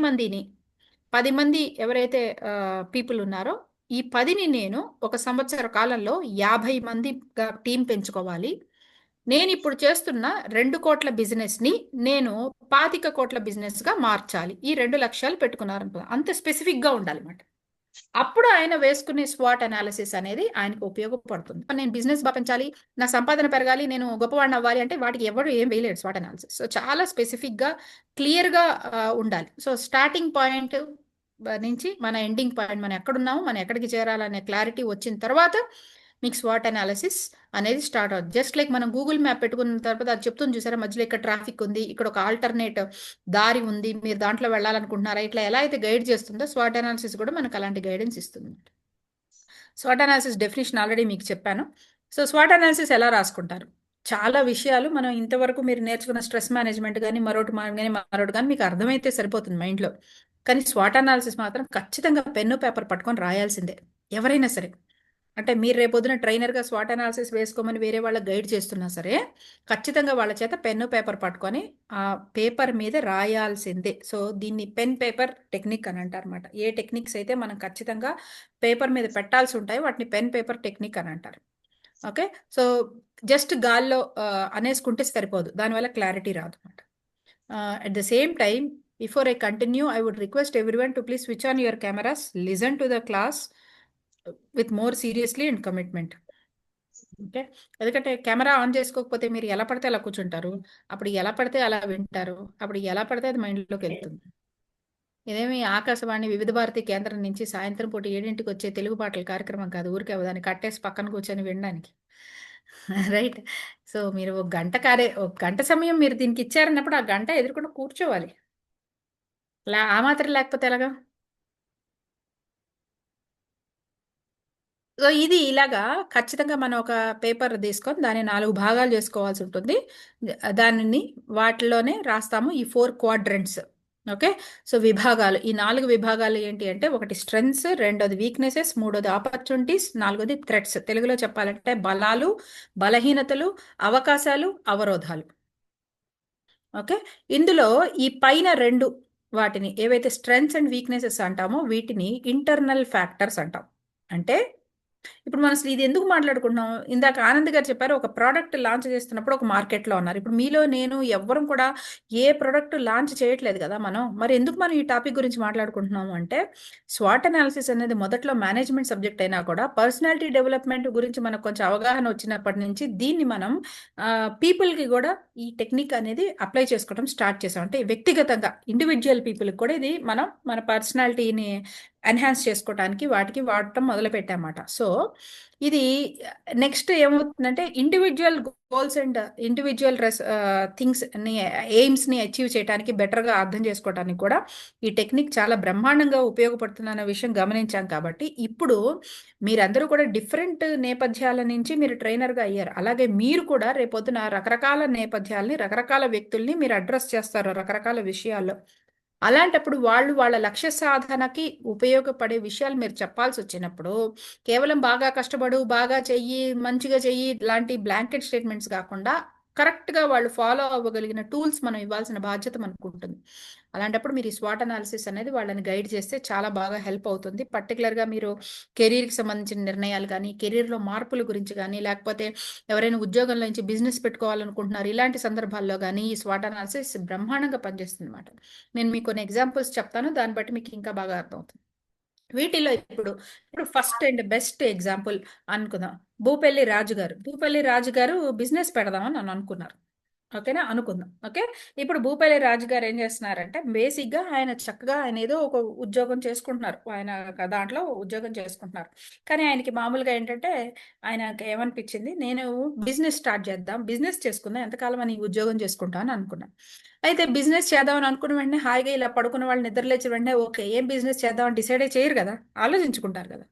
మంది ఎవరైతే పీపుల్ ఉన్నారో ఈ 10ని నేను ఒక సంవత్సర కాలంలో 50 మందిగా టీం పెంచుకోవాలి. నేను ఇప్పుడు చేస్తున్న 2 కోట్ల బిజినెస్ని నేను 25 కోట్ల బిజినెస్గా మార్చాలి. ఈ 2 లక్ష్యాలు పెట్టుకున్నారనుకో, అంత స్పెసిఫిక్గా ఉండాలన్నమాట. అప్పుడు ఆయన వేసుకునే స్వాట్ అనాలిసిస్ అనేది ఆయనకు ఉపయోగపడుతుంది. నేను బిజినెస్ బాగా పెంచాలి, నా సంపాదన పెరగాలి, నేను గొప్పవాడిని అవ్వాలి అంటే వాటికి ఎవరు ఏం వేయలేడు స్వాట్ అనాలిసిస్. సో చాలా స్పెసిఫిక్గా క్లియర్గా ఉండాలి. సో స్టార్టింగ్ పాయింట్ నుంచి మన ఎండింగ్ పాయింట్, మనం ఎక్కడున్నాము, మనం ఎక్కడికి చేరాలనే క్లారిటీ వచ్చిన తర్వాత మీకు స్వాట్ అనాలిసిస్ అనేది స్టార్ట్ అవుతుంది. జస్ట్ లైక్ మనం గూగుల్ మ్యాప్ పెట్టుకున్న తర్వాత అది చెప్తుంది చూసారా, మధ్యలో ఇక్కడ ట్రాఫిక్ ఉంది, ఇక్కడ ఒక ఆల్టర్నేట్ దారి ఉంది, మీరు దాంట్లో వెళ్ళాలనుకుంటున్నారా, ఇట్లా ఎలా అయితే గైడ్ చేస్తుందో స్వాట్ అనాలిసిస్ కూడా మనకు అలాంటి గైడెన్స్ ఇస్తుంది. స్వాట్ అనాలిసిస్ డెఫినేషన్ ఆల్రెడీ మీకు చెప్పాను. సో స్వాట్ అనాలిసిస్ ఎలా రాసుకుంటారు? చాలా విషయాలు మనం ఇంతవరకు మీరు నేర్చుకున్న స్ట్రెస్ మేనేజ్మెంట్ కానీ మరొకటి కానీ మీకు అర్థమైతే సరిపోతుంది మైండ్లో. కానీ స్వాట్ అనాలిసిస్ మాత్రం ఖచ్చితంగా పెన్ను పేపర్ పట్టుకొని రాయాల్సిందే ఎవరైనా సరే. అంటే మీరు రేపొద్దున ట్రైనర్గా స్వాట్ అనాలిసిస్ వేసుకోమని వేరే వాళ్ళకి గైడ్ చేస్తున్నా సరే ఖచ్చితంగా వాళ్ళ చేత పెన్ను పేపర్ పట్టుకొని ఆ పేపర్ మీద రాయాల్సిందే. సో దీన్ని పెన్ పేపర్ టెక్నిక్ అని అంటారు అనమాట. ఏ టెక్నిక్స్ అయితే మనం ఖచ్చితంగా పేపర్ మీద పెట్టాల్సి ఉంటాయో వాటిని పెన్ పేపర్ టెక్నిక్ అని అంటారు. ఓకే, సో జస్ట్ గాల్లో అనేసుకుంటే సరిపోదు, దానివల్ల క్లారిటీ రాదు అనమాట. At the same time before I continue I would request everyone to please switch on your cameras, listen to the class with more seriously and commitment. Okay, ఎందుకంటే camera on చేసుకోకపోతే మీరు ఎలా పడితే అలా కూర్చుంటారు, అప్పుడు ఎలా పడితే అలా వింటారు, అప్పుడు ఎలా పడితే అది మైండ్లోకి వెళ్తుంది. ఇదేమి ఆకాశవాణి వివిధ భారతి కేంద్రం నుంచి సాయంత్రం పూట 7ంటికి వచ్చే తెలుగు పాటల కార్యక్రమం కాదు, ఊరికే దాన్ని కట్టేసి పక్కన కూర్చొని వినడానికి. రైట్, సో మీరు ఒక గంట సమయం మీరు దీనికి ఇచ్చారన్నప్పుడు ఆ గంట ఎదుర్కొంటూ కూర్చోవాలి. ఆ మాత్రం లేకపోతే ఎలాగా? సో ఇది ఇలాగా ఖచ్చితంగా మనం ఒక పేపర్ తీసుకొని దాన్ని 4 భాగాలు చేసుకోవాల్సి ఉంటుంది. దానిని వాటిలోనే రాస్తాము ఈ 4 క్వాడ్రంట్స్. ఓకే, సో విభాగాలు, ఈ 4 విభాగాలు ఏంటి అంటే, ఒకటి స్ట్రెంగ్స్, రెండోది వీక్నెసెస్, మూడోది ఆపర్చునిటీస్, నాలుగోది థ్రెట్స్. తెలుగులో చెప్పాలంటే బలాలు, బలహీనతలు, అవకాశాలు, అవరోధాలు. ఓకే, ఇందులో ఈ పైన 2 వాటిని ఏవైతే స్ట్రెంగ్స్ అండ్ వీక్నెసెస్ అంటామో వీటిని ఇంటర్నల్ ఫ్యాక్టర్స్ అంటాం. అంటే ఇప్పుడు మనం అసలు ఇది ఎందుకు మాట్లాడుకుంటున్నాం? ఇందాక ఆనంద్ గారు చెప్పారు, ఒక ప్రోడక్ట్ లాంచ్ చేస్తున్నప్పుడు ఒక మార్కెట్లో ఉన్నారు. ఇప్పుడు మీలో నేను ఎవ్వరం కూడా ఏ ప్రోడక్ట్ లాంచ్ చేయట్లేదు కదా మనం. మరి ఎందుకు మనం ఈ టాపిక్ గురించి మాట్లాడుకుంటున్నాము అంటే, స్వాట్ అనాలిసిస్ అనేది మొదట్లో మేనేజ్మెంట్ సబ్జెక్ట్ అయినా కూడా పర్సనాలిటీ డెవలప్మెంట్ గురించి మనకు కొంచెం అవగాహన వచ్చినప్పటి నుంచి దీన్ని మనం పీపుల్కి కూడా ఈ టెక్నిక్ అనేది అప్లై చేసుకోవడం స్టార్ట్ చేసాం. అంటే వ్యక్తిగతంగా ఇండివిజువల్ పీపుల్కి కూడా ఇది మనం మన పర్సనాలిటీని ఎన్హాన్స్ చేసుకోవడానికి వాటికి వాడటం మొదలుపెట్టామన్నమాట. సో ఇది నెక్స్ట్ ఏమవుతుందంటే, ఇండివిజువల్ గోల్స్ అండ్ ఇండివిజువల్ థింగ్స్ని, ఎయిమ్స్ని అచీవ్ చేయడానికి బెటర్గా అర్థం చేసుకోవడానికి కూడా ఈ టెక్నిక్ చాలా బ్రహ్మాండంగా ఉపయోగపడుతుందన్న విషయం గమనించాం. కాబట్టి ఇప్పుడు మీరందరూ కూడా డిఫరెంట్ నేపథ్యాల నుంచి మీరు ట్రైనర్గా అయ్యారు. అలాగే మీరు కూడా రేపొద్దున రకరకాల నేపథ్యాలని, రకరకాల వ్యక్తుల్ని మీరు అడ్రస్ చేస్తారు రకరకాల విషయాల్లో. అలాంటప్పుడు వాళ్ళు వాళ్ళ లక్ష్య సాధనకి ఉపయోగపడే విషయాలు మీరు చెప్పాల్సి వచ్చినప్పుడు కేవలం బాగా కష్టపడు, బాగా చెయ్యి, మంచిగా చెయ్యి లాంటి బ్లాంకెట్ స్టేట్మెంట్స్ కాకుండా కరెక్ట్గా వాళ్ళు ఫాలో అవ్వగలిగిన టూల్స్ మనం ఇవ్వాల్సిన బాధ్యత మనకు ఉంటుంది. అలాంటప్పుడు మీరు ఈ స్వాట్ అనాలిసిస్ అనేది వాళ్ళని గైడ్ చేస్తే చాలా బాగా హెల్ప్ అవుతుంది. పర్టికులర్గా మీరు కెరీర్కి సంబంధించిన నిర్ణయాలు కానీ, కెరీర్లో మార్పుల గురించి కానీ, లేకపోతే ఎవరైనా ఉద్యోగంలో నుంచి బిజినెస్ పెట్టుకోవాలనుకుంటున్నారు, ఇలాంటి సందర్భాల్లో కానీ ఈ స్వాట్ అనాలిసిస్ బ్రహ్మాండంగా పనిచేస్తుంది అన్నమాట. నేను మీకు కొన్ని ఎగ్జాంపుల్స్ చెప్తాను, దాన్ని బట్టి మీకు ఇంకా బాగా అర్థమవుతుంది. వీటిలో ఇప్పుడు ఫస్ట్ అండ్ బెస్ట్ ఎగ్జాంపుల్ అనుకుందాం, భూపల్లి రాజు గారు. భూపల్లి రాజు గారు బిజినెస్ పెడదామని నన్ను అనుకున్నారు. ఓకేనా, అనుకుందాం. ఓకే, ఇప్పుడు భూపల్లి రాజు గారు ఏం చేస్తున్నారంటే, బేసిక్గా ఆయన చక్కగా ఆయన ఏదో ఒక ఉద్యోగం చేసుకుంటున్నారు, ఆయన దాంట్లో ఉద్యోగం చేసుకుంటున్నారు. కానీ ఆయనకి మామూలుగా ఏంటంటే, ఆయనకి ఏమనిపించింది, నేను బిజినెస్ స్టార్ట్ చేద్దాం, బిజినెస్ చేసుకుందాం, ఎంతకాలం అని ఉద్యోగం చేసుకుంటామని అనుకున్నాను. అయితే బిజినెస్ చేద్దామని అనుకున్న వెంటనే హాయిగా ఇలా పడుకున్న వాళ్ళు నిద్రలేచి వెంటనే ఓకే ఏం బిజినెస్ చేద్దామని డిసైడ్ చేయరు కదా, ఆలోచించుకుంటారు కదా,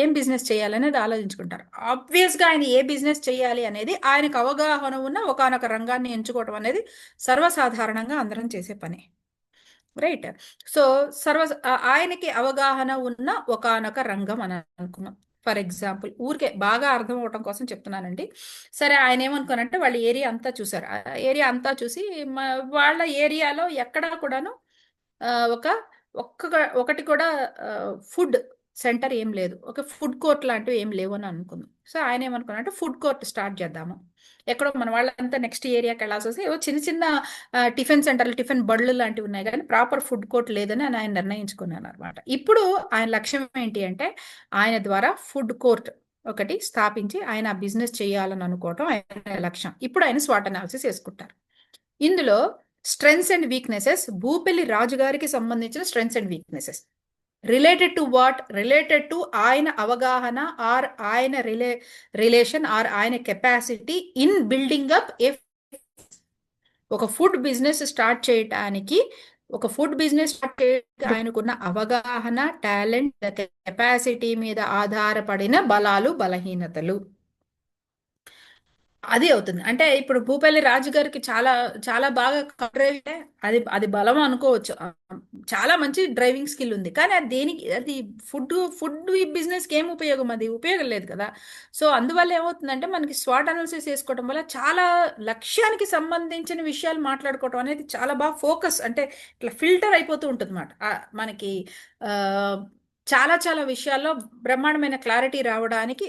ఏం బిజినెస్ చేయాలనేది ఆలోచించుకుంటారు. ఆబ్వియస్గా ఆయన ఏ బిజినెస్ చేయాలి అనేది ఆయనకు అవగాహన ఉన్న ఒకానొక రంగాన్ని ఎంచుకోవడం అనేది సర్వసాధారణంగా అందరం చేసే పని. రైట్, సో ఆయనకి అవగాహన ఉన్న ఒకానొక రంగం అని అనుకున్నాం. ఫర్ ఎగ్జాంపుల్, ఊరికే బాగా అర్థం అవటం కోసం చెప్తున్నానండి. సరే, ఆయన ఏమనుకున్నారంటే వాళ్ళ ఏరియా అంతా చూసారు. ఏరియా అంతా చూసి వాళ్ళ ఏరియాలో ఎక్కడా కూడాను ఒకటి కూడా ఫుడ్ సెంటర్ ఏం లేదు, ఒక ఫుడ్ కోర్ట్ లాంటివి ఏం లేవు అని అనుకుందాం. సో ఆయన ఏమనుకున్నారంటే ఫుడ్ కోర్ట్ స్టార్ట్ చేద్దాము. ఎక్కడో మన వాళ్ళంతా నెక్స్ట్ ఏరియాకి వెళ్ళాల్సి వస్తే ఏవో చిన్న చిన్న టిఫిన్ సెంటర్లు, టిఫిన్ బళ్ళు లాంటివి ఉన్నాయి, కానీ ప్రాపర్ ఫుడ్ కోర్ట్ లేదని ఆయన నిర్ణయించుకున్నాను అనమాట. ఇప్పుడు ఆయన లక్ష్యం ఏంటి అంటే, ఆయన ద్వారా ఫుడ్ కోర్ట్ ఒకటి స్థాపించి ఆయన బిజినెస్ చేయాలని అనుకోవటం ఆయన లక్ష్యం. ఇప్పుడు ఆయన స్వాట్ అనాలిసిస్ వేసుకుంటారు. ఇందులో స్ట్రెంగ్స్ అండ్ వీక్నెసెస్, భూపల్లి రాజు గారికి సంబంధించిన strengths and weaknesses. Related to what? Related to ఆయన అవగాహన ఆర్ ఆయన రిలేషన్ ఆర్ ఆయన కెపాసిటీ ఇన్ బిల్డింగ్ అప్ ఏ ఒక ఫుడ్ బిజినెస్ స్టార్ట్ చేయటానికి ఆయనకున్న అవగాహన, టాలెంట్, కెపాసిటీ మీద ఆధారపడిన బలాలు, బలహీనతలు. అది అవుతుంది. అంటే ఇప్పుడు భూపల్లి రాజు గారికి చాలా చాలా బాగా డ్రైవ్, అది బలం అనుకోవచ్చు. చాలా మంచి డ్రైవింగ్ స్కిల్ ఉంది. కానీ అది దేనికి? అది ఫుడ్ బిజినెస్కి ఏం ఉపయోగం? అది ఉపయోగం లేదు కదా. సో అందువల్ల ఏమవుతుందంటే మనకి స్వాట్ అనాలిసిస్ చేసుకోవడం వల్ల చాలా లక్ష్యానికి సంబంధించిన విషయాలు మాట్లాడుకోవడం అనేది చాలా బాగా ఫోకస్, అంటే ఇట్లా ఫిల్టర్ అయిపోతూ ఉంటుంది అన్నమాట. మనకి ఆ, చాలా చాలా విషయాల్లో బ్రహ్మాండమైన క్లారిటీ రావడానికి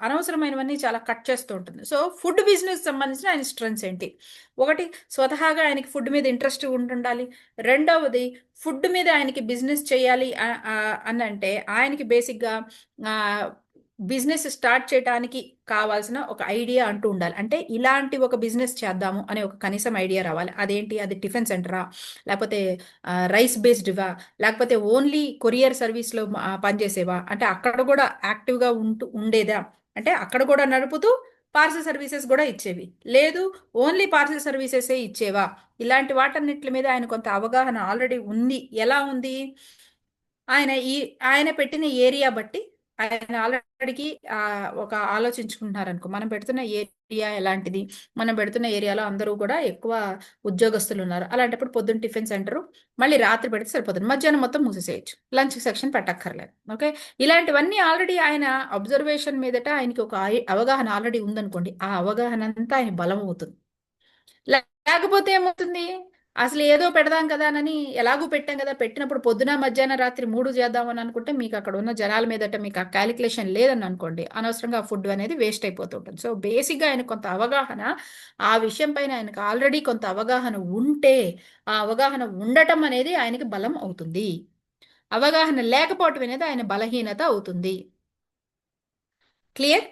అనవసరమైనవన్నీ చాలా కట్ చేస్తూ ఉంటుంది. సో ఫుడ్ బిజినెస్ సంబంధించిన ఆయన స్ట్రెంగ్స్ ఏంటి? ఒకటి, స్వతహాగా ఆయనకి ఫుడ్ మీద ఇంట్రెస్ట్ ఉంటుండాలి. రెండవది, ఫుడ్ మీద ఆయనకి బిజినెస్ చేయాలి అని అంటే ఆయనకి బేసిక్గా బిజినెస్ స్టార్ట్ చేయడానికి కావాల్సిన ఒక ఐడియా అంటూ ఉండాలి. అంటే ఇలాంటి ఒక బిజినెస్ చేద్దాము అనే ఒక కనీసం ఐడియా రావాలి. అదేంటి? అది టిఫిన్ సెంటరా, లేకపోతే రైస్ బేస్డ్వా, లేకపోతే ఓన్లీ కొరియర్ సర్వీస్లో పనిచేసేవా, అంటే అక్కడ కూడా యాక్టివ్గా ఉండేదా, అంటే అక్కడ కూడా నడుపుతూ పార్సల్ సర్వీసెస్ కూడా ఇచ్చేవి, లేదు ఓన్లీ పార్సల్ సర్వీసెసే ఇచ్చేవా, ఇలాంటి వాటన్నిటి మీద ఆయన కొంత అవగాహన ఆల్రెడీ ఉంది. ఎలా ఉంది? ఆయన పెట్టిన ఏరియా బట్టి ఆయన ఆల్రెడీకి ఒక ఆలోచించుకుంటున్నారు అనుకో. మనం పెడుతున్న ఏరియా ఎలాంటిది, మనం పెడుతున్న ఏరియాలో అందరూ కూడా ఎక్కువ ఉద్యోగస్తులు ఉన్నారు. అలాంటప్పుడు పొద్దున్న టిఫిన్ సెంటరు, మళ్ళీ రాత్రి పెడితే సరిపోతుంది, మధ్యాహ్నం మొత్తం మూసేసేయచ్చు, లంచ్ సెక్షన్ పెట్టక్కర్లేదు. ఓకే, ఇలాంటివన్నీ ఆల్రెడీ ఆయన అబ్జర్వేషన్ మీదట ఆయనకి ఒక అవగాహన ఆల్రెడీ ఉందనుకోండి. ఆ అవగాహన అంతా ఆయన బలం అవుతుంది. లేకపోతే ఏమవుతుంది? అసలు ఏదో పెడదాం కదా అని, ఎలాగూ పెట్టాం కదా, పెట్టినప్పుడు పొద్దున మధ్యాహ్నం రాత్రి 3 చేద్దామని అనుకుంటే మీకు అక్కడ ఉన్న జనాల మీదట మీకు ఆ క్యాలిక్యులేషన్ లేదని అనుకోండి, అనవసరంగా ఆ ఫుడ్ అనేది వేస్ట్ అయిపోతుంటుంది. సో బేసిక్గా ఆయన కొంత అవగాహన, ఆ విషయం పైన ఆయనకు ఆల్రెడీ కొంత అవగాహన ఉంటే, ఆ అవగాహన ఉండటం అనేది ఆయనకి బలం అవుతుంది. అవగాహన లేకపోవటం అనేది ఆయన బలహీనత అవుతుంది. క్లియర్?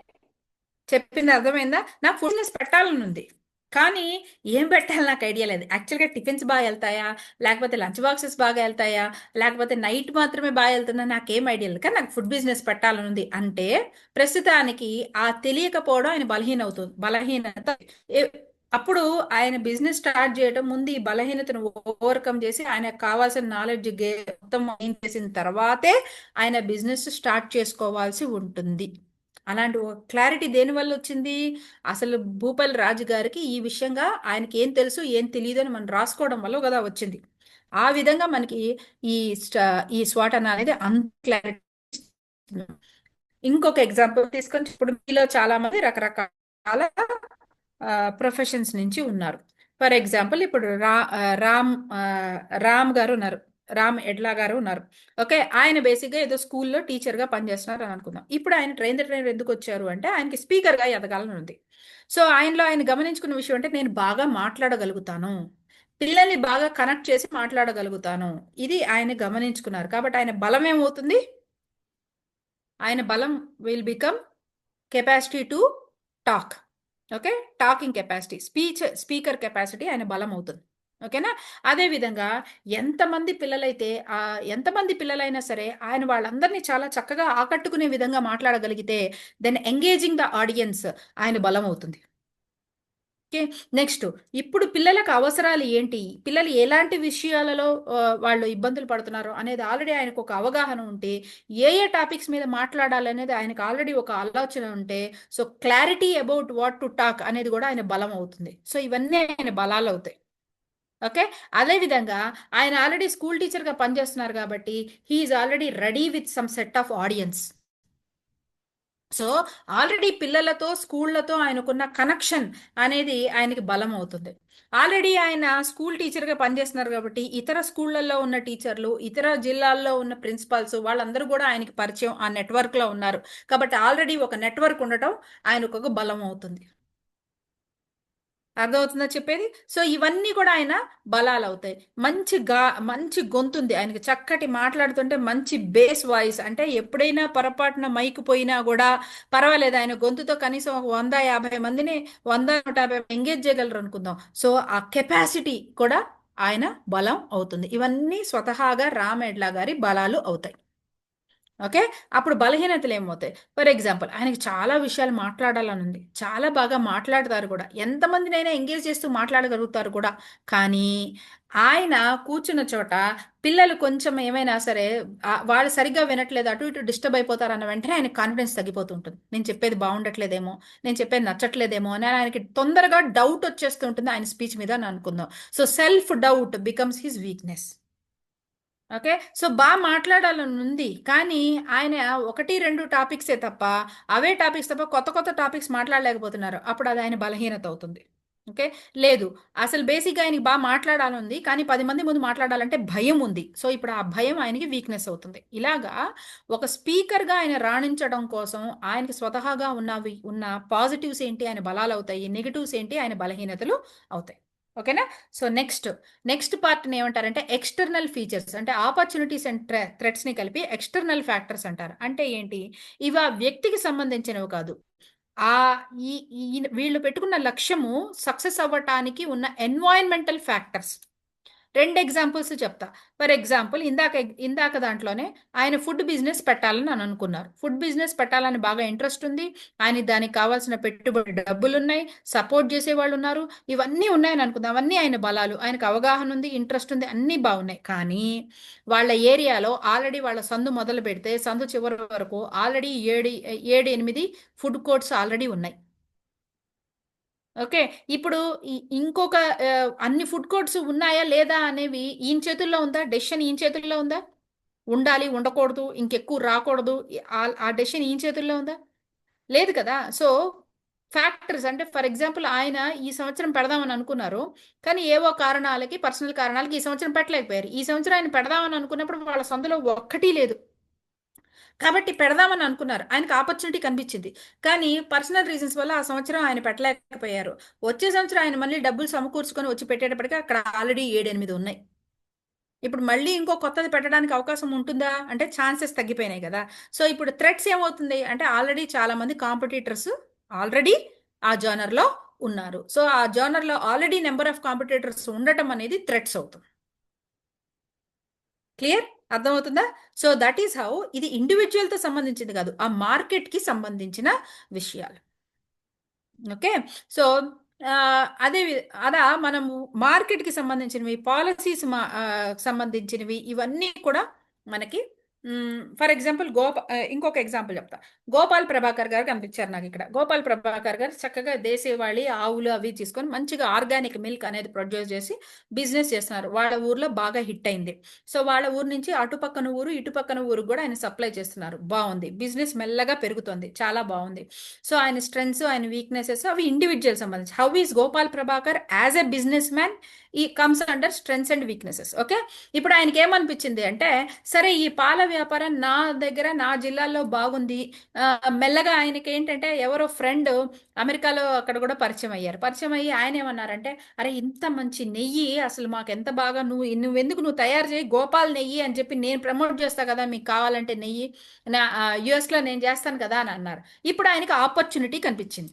చెప్పింది అర్థమైందా? నాకు ఫుడ్నెస్ పెట్టాలని ఉంది, కానీ ఏం పెట్టాలి నాకు ఐడియా లేదు. యాక్చువల్గా టిఫిన్స్ బాగా వెళ్తాయా, లేకపోతే లంచ్ బాక్సెస్ బాగా వెళ్తాయా, లేకపోతే నైట్ మాత్రమే బాగా వెళ్తుందా, నాకేం ఐడియా లేదు. కానీ నాకు ఫుడ్ బిజినెస్ పెట్టాలని ఉంది అంటే ప్రస్తుతానికి ఆ తెలియకపోవడం ఆయన బలహీనత. అప్పుడు ఆయన బిజినెస్ స్టార్ట్ చేయడం ముందు ఈ బలహీనతను ఓవర్కమ్ చేసి ఆయనకు కావాల్సిన నాలెడ్జ్ మొత్తం గెయిన్ చేసిన తర్వాతే ఆయన బిజినెస్ స్టార్ట్ చేసుకోవాల్సి ఉంటుంది. అలాంటి ఒక క్లారిటీ దేని వల్ల వచ్చింది? అసలు భూపల్లి రాజు గారికి ఈ విషయంగా ఆయనకి ఏం తెలుసు ఏం తెలియదు అని మనం రాసుకోవడం వల్ల కదా వచ్చింది. ఆ విధంగా మనకి ఈ ఈ స్వాట్ అనేది అంత క్లారిటీ. ఇంకొక ఎగ్జాంపుల్ తీసుకొని, ఇప్పుడు మీలో చాలా మంది రకరకాల ప్రొఫెషన్స్ నుంచి ఉన్నారు. ఫర్ ఎగ్జాంపుల్ ఇప్పుడు రామ్ గారు ఉన్నారు, రామ్ ఎడ్లా గారు ఉన్నారు. ఓకే, ఆయన బేసిక్గా ఏదో స్కూల్లో టీచర్గా పనిచేస్తున్నారు అని అనుకుందాం. ఇప్పుడు ఆయన ట్రైనర్ ఎందుకు వచ్చారు అంటే ఆయనకి స్పీకర్గా ఎదగాలని ఉంది. సో ఆయనలో ఆయన గమనించుకున్న విషయం అంటే నేను బాగా మాట్లాడగలుగుతాను, పిల్లల్ని బాగా కనెక్ట్ చేసి మాట్లాడగలుగుతాను, ఇది ఆయన గమనించుకున్నారు. కాబట్టి ఆయన బలం ఏమవుతుంది? ఆయన బలం will become capacity to talk. Okay, talking capacity, speaker capacity ఆయన బలం అవుతుంది. ఓకేనా? అదేవిధంగా ఎంతమంది పిల్లలైనా సరే ఆయన వాళ్ళందరినీ చాలా చక్కగా ఆకట్టుకునే విధంగా మాట్లాడగలిగితే దెన్ ఎంగేజింగ్ ద ఆడియన్స్ ఆయన బలం అవుతుంది. ఓకే, నెక్స్ట్, ఇప్పుడు పిల్లలకు అవసరాలు ఏంటి, పిల్లలు ఎలాంటి విషయాలలో వాళ్ళు ఇబ్బందులు పడుతున్నారో అనేది ఆల్రెడీ ఆయనకు ఒక అవగాహన ఉంటే, ఏ టాపిక్స్ మీద మాట్లాడాలి అనేది ఆయనకు ఆల్రెడీ ఒక ఆలోచన ఉంటే, so clarity about what to talk అనేది కూడా ఆయన బలం అవుతుంది. సో ఇవన్నీ ఆయన బలాలు అవుతాయి. ఓకే, అదేవిధంగా ఆయన ఆల్రెడీ స్కూల్ టీచర్గా పనిచేస్తున్నారు కాబట్టి he's already ready with some set of audience. So already పిల్లలతో స్కూళ్ళతో ఆయనకున్న కనెక్షన్ అనేది ఆయనకి బలం అవుతుంది. ఆల్రెడీ ఆయన స్కూల్ టీచర్గా పనిచేస్తున్నారు కాబట్టి ఇతర స్కూళ్ళల్లో ఉన్న టీచర్లు, ఇతర జిల్లాల్లో ఉన్న ప్రిన్సిపాల్స్ వాళ్ళందరూ కూడా ఆయనకి పరిచయం, ఆ నెట్వర్క్లో ఉన్నారు. కాబట్టి ఆల్రెడీ ఒక నెట్వర్క్ ఉండటం ఆయనకు ఒక బలం అవుతుంది. అర్థమవుతుందా చెప్పేది? సో ఇవన్నీ కూడా ఆయన బలాలు అవుతాయి. మంచి గొంతుంది ఆయనకి, చక్కటి మాట్లాడుతుంటే మంచి బేస్ వాయిస్, అంటే ఎప్పుడైనా పొరపాటున మైకు పోయినా కూడా పర్వాలేదు, ఆయన గొంతుతో కనీసం 150 మందిని 150 ఎంగేజ్ చేయగలరు అనుకుందాం. సో ఆ కెపాసిటీ కూడా ఆయన బలం అవుతుంది. ఇవన్నీ స్వతహాగా రామ్ ఎడ్లా గారి బలాలు అవుతాయి. ఓకే, అప్పుడు బలహీనతలు ఏమవుతాయి? ఫర్ ఎగ్జాంపుల్, ఆయనకి చాలా విషయాలు మాట్లాడాలని ఉంది, చాలా బాగా మాట్లాడతారు కూడా, ఎంతమందినైనా ఎంగేజ్ చేస్తూ మాట్లాడగలుగుతారు కూడా. కానీ ఆయన కూర్చున్న చోట పిల్లలు కొంచెం ఏమైనా సరే వాళ్ళు సరిగ్గా వినట్లేదు, అటు ఇటు డిస్టర్బ్ అయిపోతారు అన్న వెంటనే ఆయన కాన్ఫిడెన్స్ తగ్గిపోతూ ఉంటుంది. నేను చెప్పేది బాగుండట్లేదేమో, నేను చెప్పేది నచ్చట్లేదేమో అని ఆయనకి తొందరగా డౌట్ వచ్చేస్తూ ఉంటుంది ఆయన స్పీచ్ మీద అని అనుకుందాం. So self doubt becomes his weakness. Okay, so బాగా మాట్లాడాలని ఉంది, కానీ ఆయన 1-2 టాపిక్సే తప్ప, అవే టాపిక్స్ తప్ప కొత్త కొత్త టాపిక్స్ మాట్లాడలేకపోతున్నారు. అప్పుడు అది ఆయన బలహీనత అవుతుంది. ఓకే, లేదు, అసలు బేసిక్గా ఆయనకి బాగా మాట్లాడాలని ఉంది, కానీ 10 మంది ముందు మాట్లాడాలంటే భయం ఉంది. సో ఇప్పుడు ఆ భయం ఆయనకి వీక్నెస్ అవుతుంది. ఇలాగా ఒక స్పీకర్గా ఆయన రాణించడం కోసం ఆయనకి స్వతహాగా ఉన్న పాజిటివ్స్ ఏంటి ఆయన బలాలు అవుతాయి, నెగిటివ్స్ ఏంటి ఆయన బలహీనతలు అవుతాయి. ఓకేనా? సో నెక్స్ట్ పార్ట్ని ఏమంటారంటే ఎక్స్టర్నల్ ఫీచర్స్, అంటే ఆపర్చునిటీస్ అండ్ థ్రెట్స్ని కలిపి ఎక్స్టర్నల్ ఫ్యాక్టర్స్ అంటారు. అంటే ఏంటి? ఇవి ఆ వ్యక్తికి సంబంధించినవి కాదు, ఆ వీళ్ళు పెట్టుకున్న లక్ష్యము సక్సెస్ అవ్వటానికి ఉన్న ఎన్వైరన్మెంటల్ ఫ్యాక్టర్స్. 2 ఎగ్జాంపుల్స్ చెప్తా. ఫర్ ఎగ్జాంపుల్, ఇందాక దాంట్లోనే ఆయన ఫుడ్ బిజినెస్ పెట్టాలని అని అనుకున్నారు. ఫుడ్ బిజినెస్ పెట్టాలని బాగా ఇంట్రెస్ట్ ఉంది, ఆయన దానికి కావాల్సిన పెట్టుబడి డబ్బులు ఉన్నాయి, సపోర్ట్ చేసే వాళ్ళు ఉన్నారు, ఇవన్నీ ఉన్నాయని అనుకుందాం. అవన్నీ ఆయన బలాలు, ఆయనకు అవగాహన ఉంది, ఇంట్రెస్ట్ ఉంది, అన్నీ బాగున్నాయి. కానీ వాళ్ళ ఏరియాలో ఆల్రెడీ వాళ్ళ సందు మొదలు పెడితే సందు చివరి వరకు ఆల్రెడీ 7-8 ఫుడ్ కోర్ట్స్ ఆల్రెడీ ఉన్నాయి. ఓకే, ఇప్పుడు ఇంకొక అన్ని ఫుడ్ కోర్ట్స్ ఉన్నాయా లేదా అనేవి ఈయన చేతుల్లో ఉందా? డెసిషన్ ఈయన చేతుల్లో ఉందా? ఉండాలి, ఉండకూడదు, ఇంకెక్కువ రాకూడదు, ఆ డెసిషన్ ఈయన చేతుల్లో ఉందా? లేదు కదా. సో ఫ్యాక్టర్స్ అంటే, ఫర్ ఎగ్జాంపుల్, ఆయన ఈ సంవత్సరం పెడదామని అనుకున్నారు, కానీ ఏవో కారణాలకి, పర్సనల్ కారణాలకి ఈ సంవత్సరం పెట్టలేకపోయారు. ఈ సంవత్సరం ఆయన పెడదామని అనుకున్నప్పుడు వాళ్ళ సొంతలో ఒక్కటి లేదు, కాబట్టి పెడదామని అనుకున్నారు, ఆయనకు ఆపర్చునిటీ కనిపించింది, కానీ పర్సనల్ రీజన్స్ వల్ల ఆ సంవత్సరం ఆయన పెట్టలేకపోయారు. వచ్చే సంవత్సరం ఆయన మళ్ళీ డబ్బులు సమకూర్చుకొని వచ్చి పెట్టేటప్పటికి అక్కడ ఆల్రెడీ 7-8 ఉన్నాయి. ఇప్పుడు మళ్ళీ ఇంకో కొత్తది పెట్టడానికి అవకాశం ఉంటుందా అంటే ఛాన్సెస్ తగ్గిపోయినాయి కదా. సో ఇప్పుడు థ్రెట్స్ ఏమవుతుంది అంటే, ఆల్రెడీ చాలా మంది కాంపిటీటర్స్ ఆల్రెడీ ఆ జోనర్లో ఉన్నారు. సో ఆ జోనర్లో ఆల్రెడీ నెంబర్ ఆఫ్ కాంపిటీటర్స్ ఉండటం అనేది థ్రెట్స్ అవుతుంది. క్లియర్? అర్థమవుతుందా? సో దట్ ఈస్ హౌ ఇది ఇండివిజువల్తో సంబంధించింది కాదు, ఆ మార్కెట్కి సంబంధించిన విషయాలు. ఓకే, సో అదా మనము మార్కెట్కి సంబంధించినవి, పాలసీస్ సంబంధించినవి, ఇవన్నీ కూడా మనకి ఫర్ ఎగ్జాంపుల్ ఇంకొక ఎగ్జాంపుల్ చెప్తా. గోపాల్ ప్రభాకర్ గారు కనిపించారు నాకు ఇక్కడ. గోపాల్ ప్రభాకర్ గారు చక్కగా దేశవాళీ ఆవులు అవి తీసుకొని మంచిగా ఆర్గానిక్ మిల్క్ అనేది ప్రొడ్యూస్ చేసి బిజినెస్ చేస్తున్నారు. వాళ్ళ ఊర్లో బాగా హిట్ అయింది. సో వాళ్ళ ఊరు నుంచి అటుపక్కన ఊరు ఇటుపక్కన ఊరు కూడా ఆయన సప్లై చేస్తున్నారు. బాగుంది, బిజినెస్ మెల్లగా పెరుగుతుంది, చాలా బాగుంది. సో ఆయన స్ట్రెంగ్స్, ఆయన వీక్నెసెస్ అవి ఇండివిజువల్ సంబంధించి. How is Gopal Prabhakar as a businessman he comes under strengths and weaknesses. Okay, ఇప్పుడు ఆయనకి ఏమనిపించింది అంటే, సరే ఈ పాల వ్యాపారం నా దగ్గర నా జిల్లాలో బాగుంది. మెల్లగా ఆయనకి ఏంటంటే ఎవరో ఫ్రెండ్ అమెరికాలో అక్కడ కూడా పరిచయం అయ్యారు. పరిచయం అయ్యి ఆయన ఏమన్నారంటే, అరే ఇంత మంచి నెయ్యి అసలు మాకు ఎంత బాగా, నువ్వు తయారు చేయి గోపాల్ నెయ్యి అని చెప్పి నేను ప్రమోట్ చేస్తా కదా, మీకు కావాలంటే నెయ్యి నా యుఎస్లో నేను చేస్తాను కదా అని అన్నారు. ఇప్పుడు ఆయనకి ఆపర్చునిటీ కనిపించింది.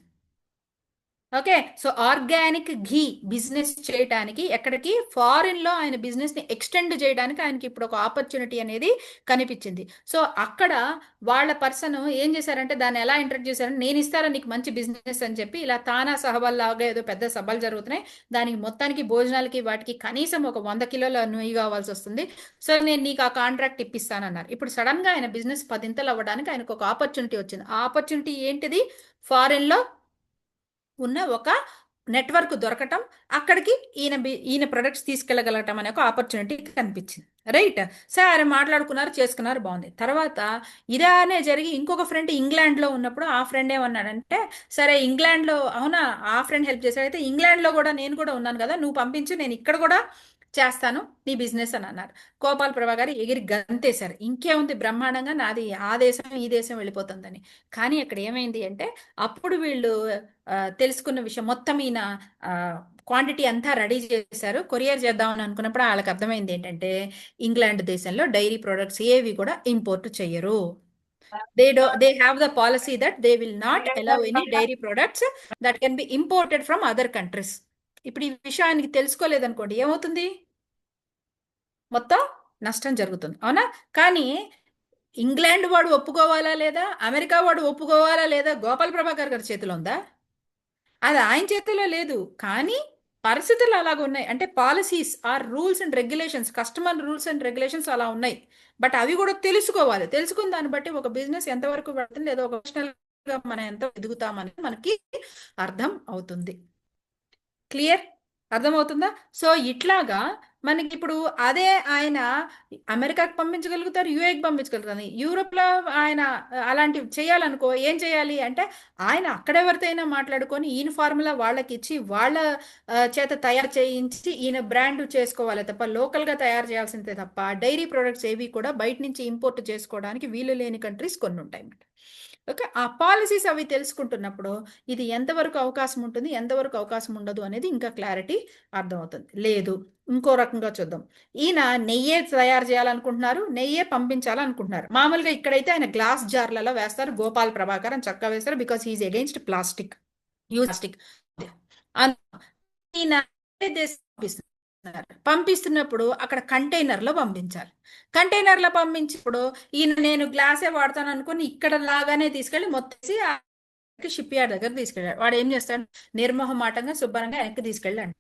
ఓకే, సో ఆర్గానిక్ ఘీ బిజినెస్ చేయడానికి ఎక్కడికి, ఫారిన్లో ఆయన బిజినెస్ని ఎక్స్టెండ్ చేయడానికి ఆయనకి ఇప్పుడు ఒక ఆపర్చునిటీ అనేది కనిపించింది. సో అక్కడ వాళ్ళ పర్సన్ ఏం చేశారంటే, దాన్ని ఎలా ఇంట్రడ్యూస్ చేశారంటే, నేను ఇస్తారా నీకు మంచి బిజినెస్ అని చెప్పి, ఇలా తానా సహబల్లాగా ఏదో పెద్ద సభలు జరుగుతున్నాయి, దానికి మొత్తానికి భోజనాలకి వాటికి కనీసం ఒక 100 కిలోల నెయ్యి కావాల్సి వస్తుంది, సో నేను నీకు ఆ కాంట్రాక్ట్ ఇప్పిస్తానన్నారు. ఇప్పుడు సడన్గా ఆయన బిజినెస్ 10 అవ్వడానికి ఆయనకు ఒక ఆపర్చునిటీ వచ్చింది. ఆ ఆపర్చునిటీ ఏంటిది? ఫారిన్లో ఉన్న ఒక నెట్వర్క్ దొరకటం, అక్కడికి ఈయన ప్రొడక్ట్స్ తీసుకెళ్ళగలగటం అనే ఒక ఆపర్చునిటీ కనిపించింది. రైట్, సరే మాట్లాడుకున్నారు, చేసుకున్నారు, బాగుంది. తర్వాత ఇలానే జరిగి ఇంకొక ఫ్రెండ్ ఇంగ్లాండ్లో ఉన్నప్పుడు ఆ ఫ్రెండ్ ఏమన్నాడంటే, సరే ఇంగ్లాండ్లో అవునా ఆ ఫ్రెండ్ హెల్ప్ చేశాడు, అయితే ఇంగ్లాండ్లో కూడా నేను కూడా ఉన్నాను కదా, నువ్వు పంపించు, నేను ఇక్కడ కూడా చేస్తాను నీ బిజినెస్ అని అన్నారు. గోపాల్ ప్రభాకర్ ఎగిరి గంతేశారు, ఇంకేముంది బ్రహ్మాండంగా నాది ఆ దేశం ఈ దేశం వెళ్ళిపోతుందని. కానీ అక్కడ ఏమైంది అంటే, అప్పుడు వీళ్ళు తెలుసుకున్న విషయం మొత్తం ఈయన క్వాంటిటీ అంతా రెడీ చేశారు, కొరియర్ చేద్దామని అనుకున్నప్పుడు వాళ్ళకి అర్థమైంది ఏంటంటే, ఇంగ్లాండ్ దేశంలో డైరీ ప్రొడక్ట్స్ ఏవి కూడా ఇంపోర్ట్ చేయరు. They have the policy that they will not allow any dairy products that can be imported from other countries. ఇప్పుడు ఈ విషయానికి తెలుసుకోలేదనుకోండి ఏమవుతుంది, మొత్తం నష్టం జరుగుతుంది, అవునా? కానీ ఇంగ్లాండ్ వాడు ఒప్పుకోవాలా లేదా, అమెరికా వాడు ఒప్పుకోవాలా లేదా గోపాల్ ప్రభాకర్ గారి చేతిలో ఉందా? అది ఆయన చేతిలో లేదు. కానీ పరిస్థితులు అలాగ ఉన్నాయి. అంటే policies or rules and regulations, customer rules and regulations అలా ఉన్నాయి. బట్ అవి కూడా తెలుసుకోవాలి. తెలుసుకున్న దాన్ని బట్టి ఒక బిజినెస్ ఎంతవరకు పడుతుంది, లేదా ఒక ప్రొఫెషనల్ గా మనం ఎంత ఎదుగుతామని మనకి అర్థం అవుతుంది. క్లియర్? అర్థమవుతుందా? సో ఇట్లాగా మనకి ఇప్పుడు అదే ఆయన అమెరికాకి పంపించగలుగుతారు, యూఏకి పంపించగలుగుతారు. యూరోప్లో ఆయన అలాంటివి చేయాలనుకో ఏం చేయాలి అంటే ఆయన అక్కడెవరితోనైనా మాట్లాడుకొని ఈయన ఫార్ములా వాళ్ళకి ఇచ్చి వాళ్ళ చేత తయారు చేయించి ఈయన బ్రాండ్ చేసుకోవాలి తప్ప లోకల్గా తయారు చేయాల్సిందే తప్ప డైరీ ప్రొడక్ట్స్ ఏవి కూడా బయట నుంచి ఇంపోర్ట్ చేసుకోవడానికి వీలు లేని కంట్రీస్ కొన్ని ఉంటాయి అన్నమాట. ఓకే, ఆ పాలసీస్ అవి తెలుసుకుంటున్నప్పుడు ఇది ఎంతవరకు అవకాశం ఉంటుంది, ఎంతవరకు అవకాశం ఉండదు అనేది ఇంకా క్లారిటీ అర్థమవుతుంది. లేదు, ఇంకో రకంగా చూద్దాం. ఈయన నెయ్యే తయారు చేయాలనుకుంటున్నారు, నెయ్యే పంపించాలనుకుంటున్నారు. మామూలుగా ఇక్కడైతే ఆయన గ్లాస్ జార్లలో వేస్తారు, గోపాల్ ప్రభాకర్ అని చక్కగా వేస్తారు, because he's against plastic, plastic. ఈయన పంపిస్తున్నప్పుడు అక్కడ కంటైనర్లో పంపించాలి. కంటైనర్లో పంపించినప్పుడు ఈయన నేను గ్లాసే వాడతాను అనుకుని ఇక్కడ లాగానే తీసుకెళ్ళి మొత్తం షిప్ యార్డ్ దగ్గర తీసుకెళ్ళాడు. వాడు ఏం చేస్తాడు, నిర్మోహమాటంగా శుభ్రంగా వెనక్కి తీసుకెళ్ళాడు.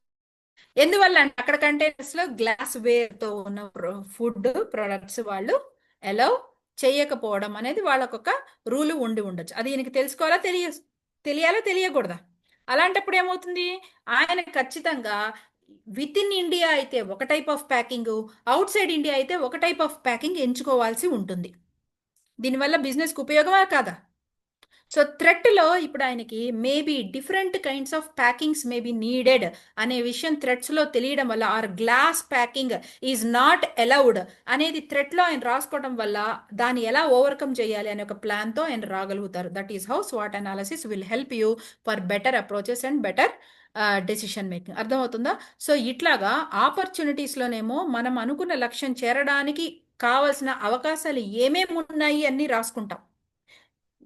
ఎందువల్ల అంటే అక్కడ కంటైనర్స్ లో గ్లాస్ వేర్ తో ఉన్న ఫుడ్ ప్రొడక్ట్స్ వాళ్ళు అలౌ చేయకపోవడం అనేది వాళ్ళకొక రూల్ ఉండి ఉండొచ్చు. అది ఈయనకి తెలుసుకోవాలా, తెలియాలా, తెలియకూడదా? అలాంటప్పుడు ఏమవుతుంది, ఆయన ఖచ్చితంగా విత్ ఇన్ ఇండియా అయితే ఒక type of packing, out side India అయితే ఒక టైప్ ఆఫ్ ప్యాకింగ్ ఎంచుకోవాల్సి ఉంటుంది. దీనివల్ల బిజినెస్కి ఉపయోగమా కాదా? సో థ్రెట్లో ఇప్పుడు ఆయనకి maybe different kinds of packings maybe needed అనే విషయం థ్రెడ్స్లో తెలియడం వల్ల, are glass packing is not allowed అనేది థ్రెట్లో ఆయన రాసుకోవడం వల్ల దాన్ని ఎలా ఓవర్కమ్ చేయాలి అనే ఒక ప్లాన్తో ఆయన రాగలుగుతారు. దట్ ఈస్ హౌ స్వాట్ analysis will help you for better approaches and better decision making. అర్థమవుతుందా? సో ఇట్లాగా ఆపర్చునిటీస్లోనేమో మనం అనుకున్న లక్ష్యం చేరడానికి కావలసిన అవకాశాలు ఏమేమి ఉన్నాయి అన్ని రాసుకుంటాం.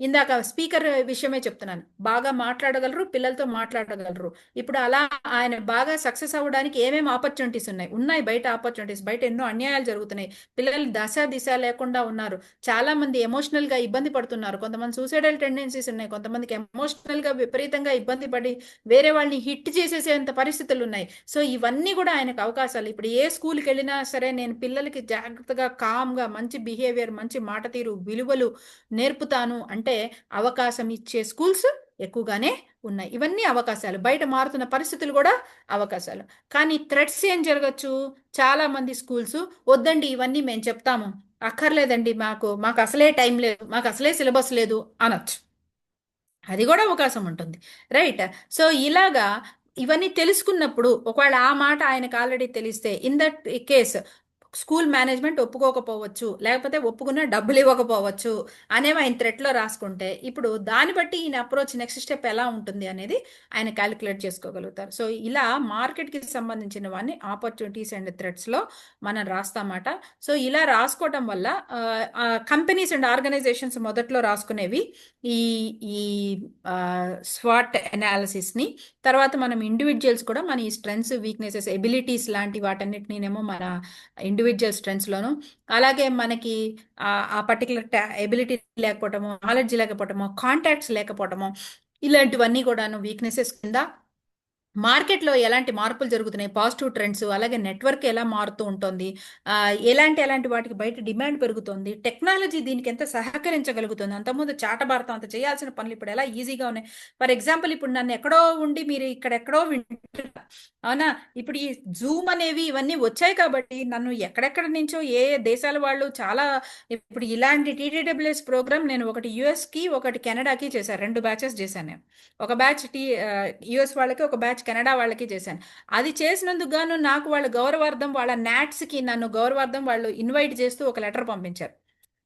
ఇందాక స్పీకర్ విషయమే చెప్తున్నాను, బాగా మాట్లాడగలరు, పిల్లలతో మాట్లాడగలరు. ఇప్పుడు అలా ఆయన బాగా సక్సెస్ అవ్వడానికి ఏమేమి ఆపర్చునిటీస్ ఉన్నాయి బయట ఆపర్చునిటీస్, బయట ఎన్నో అన్యాయాలు జరుగుతున్నాయి, పిల్లలు దశ దిశ లేకుండా ఉన్నారు, చాలా మంది ఎమోషనల్ గా ఇబ్బంది పడుతున్నారు, కొంతమంది సూసైడల్ టెండెన్సీస్ ఉన్నాయి, కొంతమందికి ఎమోషనల్ గా విపరీతంగా ఇబ్బంది పడి వేరే వాళ్ళని హిట్ చేసేసేంత పరిస్థితులు ఉన్నాయి. సో ఇవన్నీ కూడా ఆయనకు అవకాశాలు. ఇప్పుడు ఏ స్కూల్కి వెళ్ళినా సరే నేను పిల్లలకి జాగ్రత్తగా కామ్గా మంచి బిహేవియర్, మంచి మాట తీరు, విలువలు నేర్పుతాను అంటే అవకాశం ఇచ్చే స్కూల్స్ ఎక్కువగానే ఉన్నాయి. ఇవన్నీ అవకాశాలు, బయట మారుతున్న పరిస్థితులు కూడా అవకాశాలు. కానీ థ్రెట్స్ ఏం జరగచ్చు, చాలా మంది స్కూల్స్ వద్దండి ఇవన్నీ మేము చెప్తాము, అక్కర్లేదండి, మాకు అసలే టైం లేదు, మాకు అసలే సిలబస్ లేదు అనొచ్చు. అది కూడా అవకాశం ఉంటుంది, రైట్? సో ఇలాగా ఇవన్నీ తెలుసుకున్నప్పుడు ఒకవేళ ఆ మాట ఆయనకు ఆల్రెడీ తెలిస్తే, in that case school management ఒప్పుకోకపోవచ్చు, లేకపోతే ఒప్పుకున్న డబ్బులు ఇవ్వకపోవచ్చు అనేవి ఆయన థ్రెట్లో రాసుకుంటే ఇప్పుడు దాన్ని బట్టి ఈయన అప్రోచ్ నెక్స్ట్ స్టెప్ ఎలా ఉంటుంది అనేది ఆయన క్యాలిక్యులేట్ చేసుకోగలుగుతారు. సో ఇలా మార్కెట్కి సంబంధించినవన్నీ ఆపర్చునిటీస్ అండ్ థ్రెట్స్లో మనం రాస్తామాట. సో ఇలా రాసుకోవటం వల్ల కంపెనీస్ అండ్ ఆర్గనైజేషన్స్ మొదట్లో రాసుకునేవి ఈ ఈ స్వాట్ అనాలిసిస్ని, తర్వాత మనం ఇండివిజువల్స్ కూడా మన ఈ స్ట్రెంగ్స్, వీక్నెసెస్, ఎబిలిటీస్ లాంటి వాటన్నిటినేమో మన ఇండివిజువల్ స్ట్రెంగ్స్లోను, అలాగే మనకి ఆ పర్టికులర్ ఎబిలిటీ లేకపోవటము, నాలెడ్జ్ లేకపోవటము, కాంటాక్ట్స్ లేకపోవటము, ఇలాంటివన్నీ కూడాను వీక్నెసెస్ కింద. మార్కెట్లో ఎలాంటి మార్పులు జరుగుతున్నాయి, పాజిటివ్ ట్రెండ్స్, అలాగే నెట్వర్క్ ఎలా మారుతూ ఉంటుంది, ఎలాంటి వాటికి బయట డిమాండ్ పెరుగుతుంది, టెక్నాలజీ దీనికి ఎంత సహకరించగలుగుతుంది, అంతకుముందు చాటభారతం అంత చేయాల్సిన పనులు ఇప్పుడు ఎలా ఈజీగా ఉన్నాయి. ఫర్ ఎగ్జాంపుల్ ఇప్పుడు నన్ను ఎక్కడో ఉండి మీరు ఇక్కడెక్కడో వింటున్నారు, అవునా? ఇప్పుడు ఈ జూమ్ అనేవి ఇవన్నీ వచ్చాయి కాబట్టి నన్ను ఎక్కడెక్కడ నుంచో ఏ దేశాల వాళ్ళు చాలా, ఇప్పుడు ఇలాంటి టీటీడబ్ల్యూఎస్ ప్రోగ్రామ్ నేను ఒకటి యుఎస్కి ఒకటి కెనడాకి చేశాను, 2 బ్యాచెస్ చేశాను నేను. ఒక బ్యాచ్ యుఎస్ వాళ్ళకి, ఒక బ్యాచ్ కెనడా వాళ్ళకి చేశాను. అది చేసినందుకు గాను నాకు వాళ్ళ గౌరవార్థం, వాళ్ళ నాట్స్కి నన్ను గౌరవార్థం వాళ్ళు ఇన్వైట్ చేస్తూ ఒక లెటర్ పంపించారు.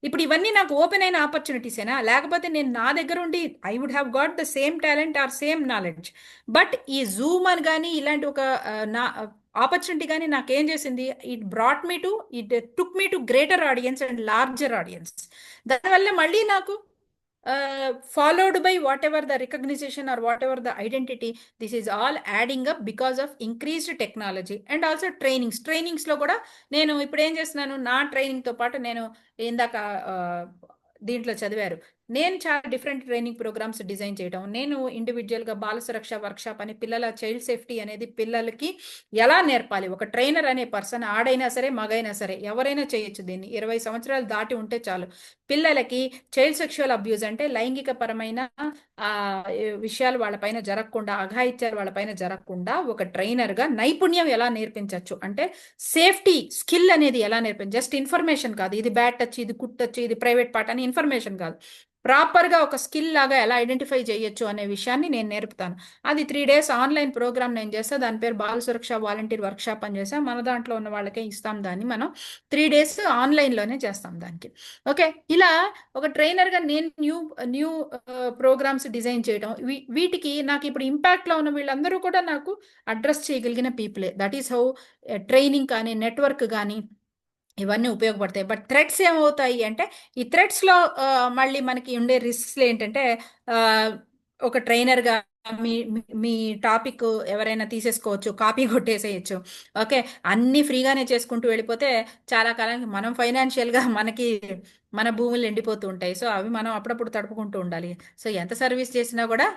ఇప్పుడు ఇవన్నీ నాకు ఓపెన్ అయిన ఆపర్చునిటీసేనా? లేకపోతే నేను నా దగ్గర ఉండి I would have got the same talent or same knowledge. But ఈ జూమ్ అని కానీ ఇలాంటి ఒక నా ఆపర్చునిటీ కానీ నాకేం చేసింది, it took me to greater audience and larger audience. దానివల్ల మళ్ళీ నాకు followed by whatever the recognition or whatever the identity, this is all adding up because of increased technology and also trainings లో కూడా నేను ఇప్పుడు ఏం చేస్తున్నాను, నా ట్రైనింగ్ తో పాటు నేను ఇందాక దీంట్లో చదివారు, నేను చాలా డిఫరెంట్ ట్రైనింగ్ ప్రోగ్రామ్స్ డిజైన్ చేయడం, నేను ఇండివిజువల్గా బాల సురక్ష వర్క్షాప్ అని పిల్లల చైల్డ్ సేఫ్టీ అనేది పిల్లలకి ఎలా నేర్పాలి, ఒక ట్రైనర్ అనే పర్సన్ ఆడైనా సరే మగైనా సరే ఎవరైనా చేయొచ్చు దీన్ని, 20 సంవత్సరాలు దాటి ఉంటే చాలు, పిల్లలకి చైల్డ్ సెక్షువల్ అబ్యూజ్ అంటే లైంగిక పరమైన విషయాలు వాళ్ళపైన జరగకుండా, అఘాయిత్యాలు వాళ్ళపైన జరగకుండా ఒక ట్రైనర్గా నైపుణ్యం ఎలా నేర్పించవచ్చు అంటే సేఫ్టీ స్కిల్ అనేది ఎలా నేర్పించ, జస్ట్ ఇన్ఫర్మేషన్ కాదు, ఇది బ్యాడ్ టచ్, ఇది గుడ్ టచ్, ఇది ప్రైవేట్ పార్ట్ అని ఇన్ఫర్మేషన్ కాదు, ప్రాపర్గా ఒక స్కిల్ లాగా ఎలా ఐడెంటిఫై చేయొచ్చు అనే విషయాన్ని నేను నేర్పుతాను. అది 3 days ఆన్లైన్ ప్రోగ్రామ్ నేను చేస్తా, దాని పేరు బాల సురక్ష వాలంటీర్ వర్క్షాప్ అని చేస్తాం, మన దాంట్లో ఉన్న వాళ్ళకే ఇస్తాం దాన్ని, మనం 3 days ఆన్లైన్లోనే చేస్తాం దానికి. ఓకే, ఇలా ఒక ట్రైనర్గా నేను న్యూ ప్రోగ్రామ్స్ డిజైన్ చేయడం, వీటికి నాకు ఇప్పుడు ఇంపాక్ట్లో ఉన్న వీళ్ళందరూ కూడా నాకు అడ్రస్ చేయగలిగిన పీపులే. దట్ ఈస్ హౌ ట్రైనింగ్ కానీ నెట్వర్క్ కానీ ఇవన్నీ ఉపయోగపడతాయి. బట్ థ్రెడ్స్ ఏమవుతాయి అంటే, ఈ థ్రెడ్స్లో మళ్ళీ మనకి ఉండే రిస్క్స్ ఏంటంటే, ఒక ట్రైనర్గా మీ టాపిక్ ఎవరైనా తీసేసుకోవచ్చు, కాపీ కొట్టేసేయచ్చు. ఓకే, అన్నీ ఫ్రీగానే చేసుకుంటూ వెళ్ళిపోతే చాలా కాలానికి మనం ఫైనాన్షియల్గా మన భూములు ఎండిపోతూ ఉంటాయి. సో అవి మనం అప్పుడప్పుడు తడుపుకుంటూ ఉండాలి. సో ఎంత సర్వీస్ చేసినా కూడా,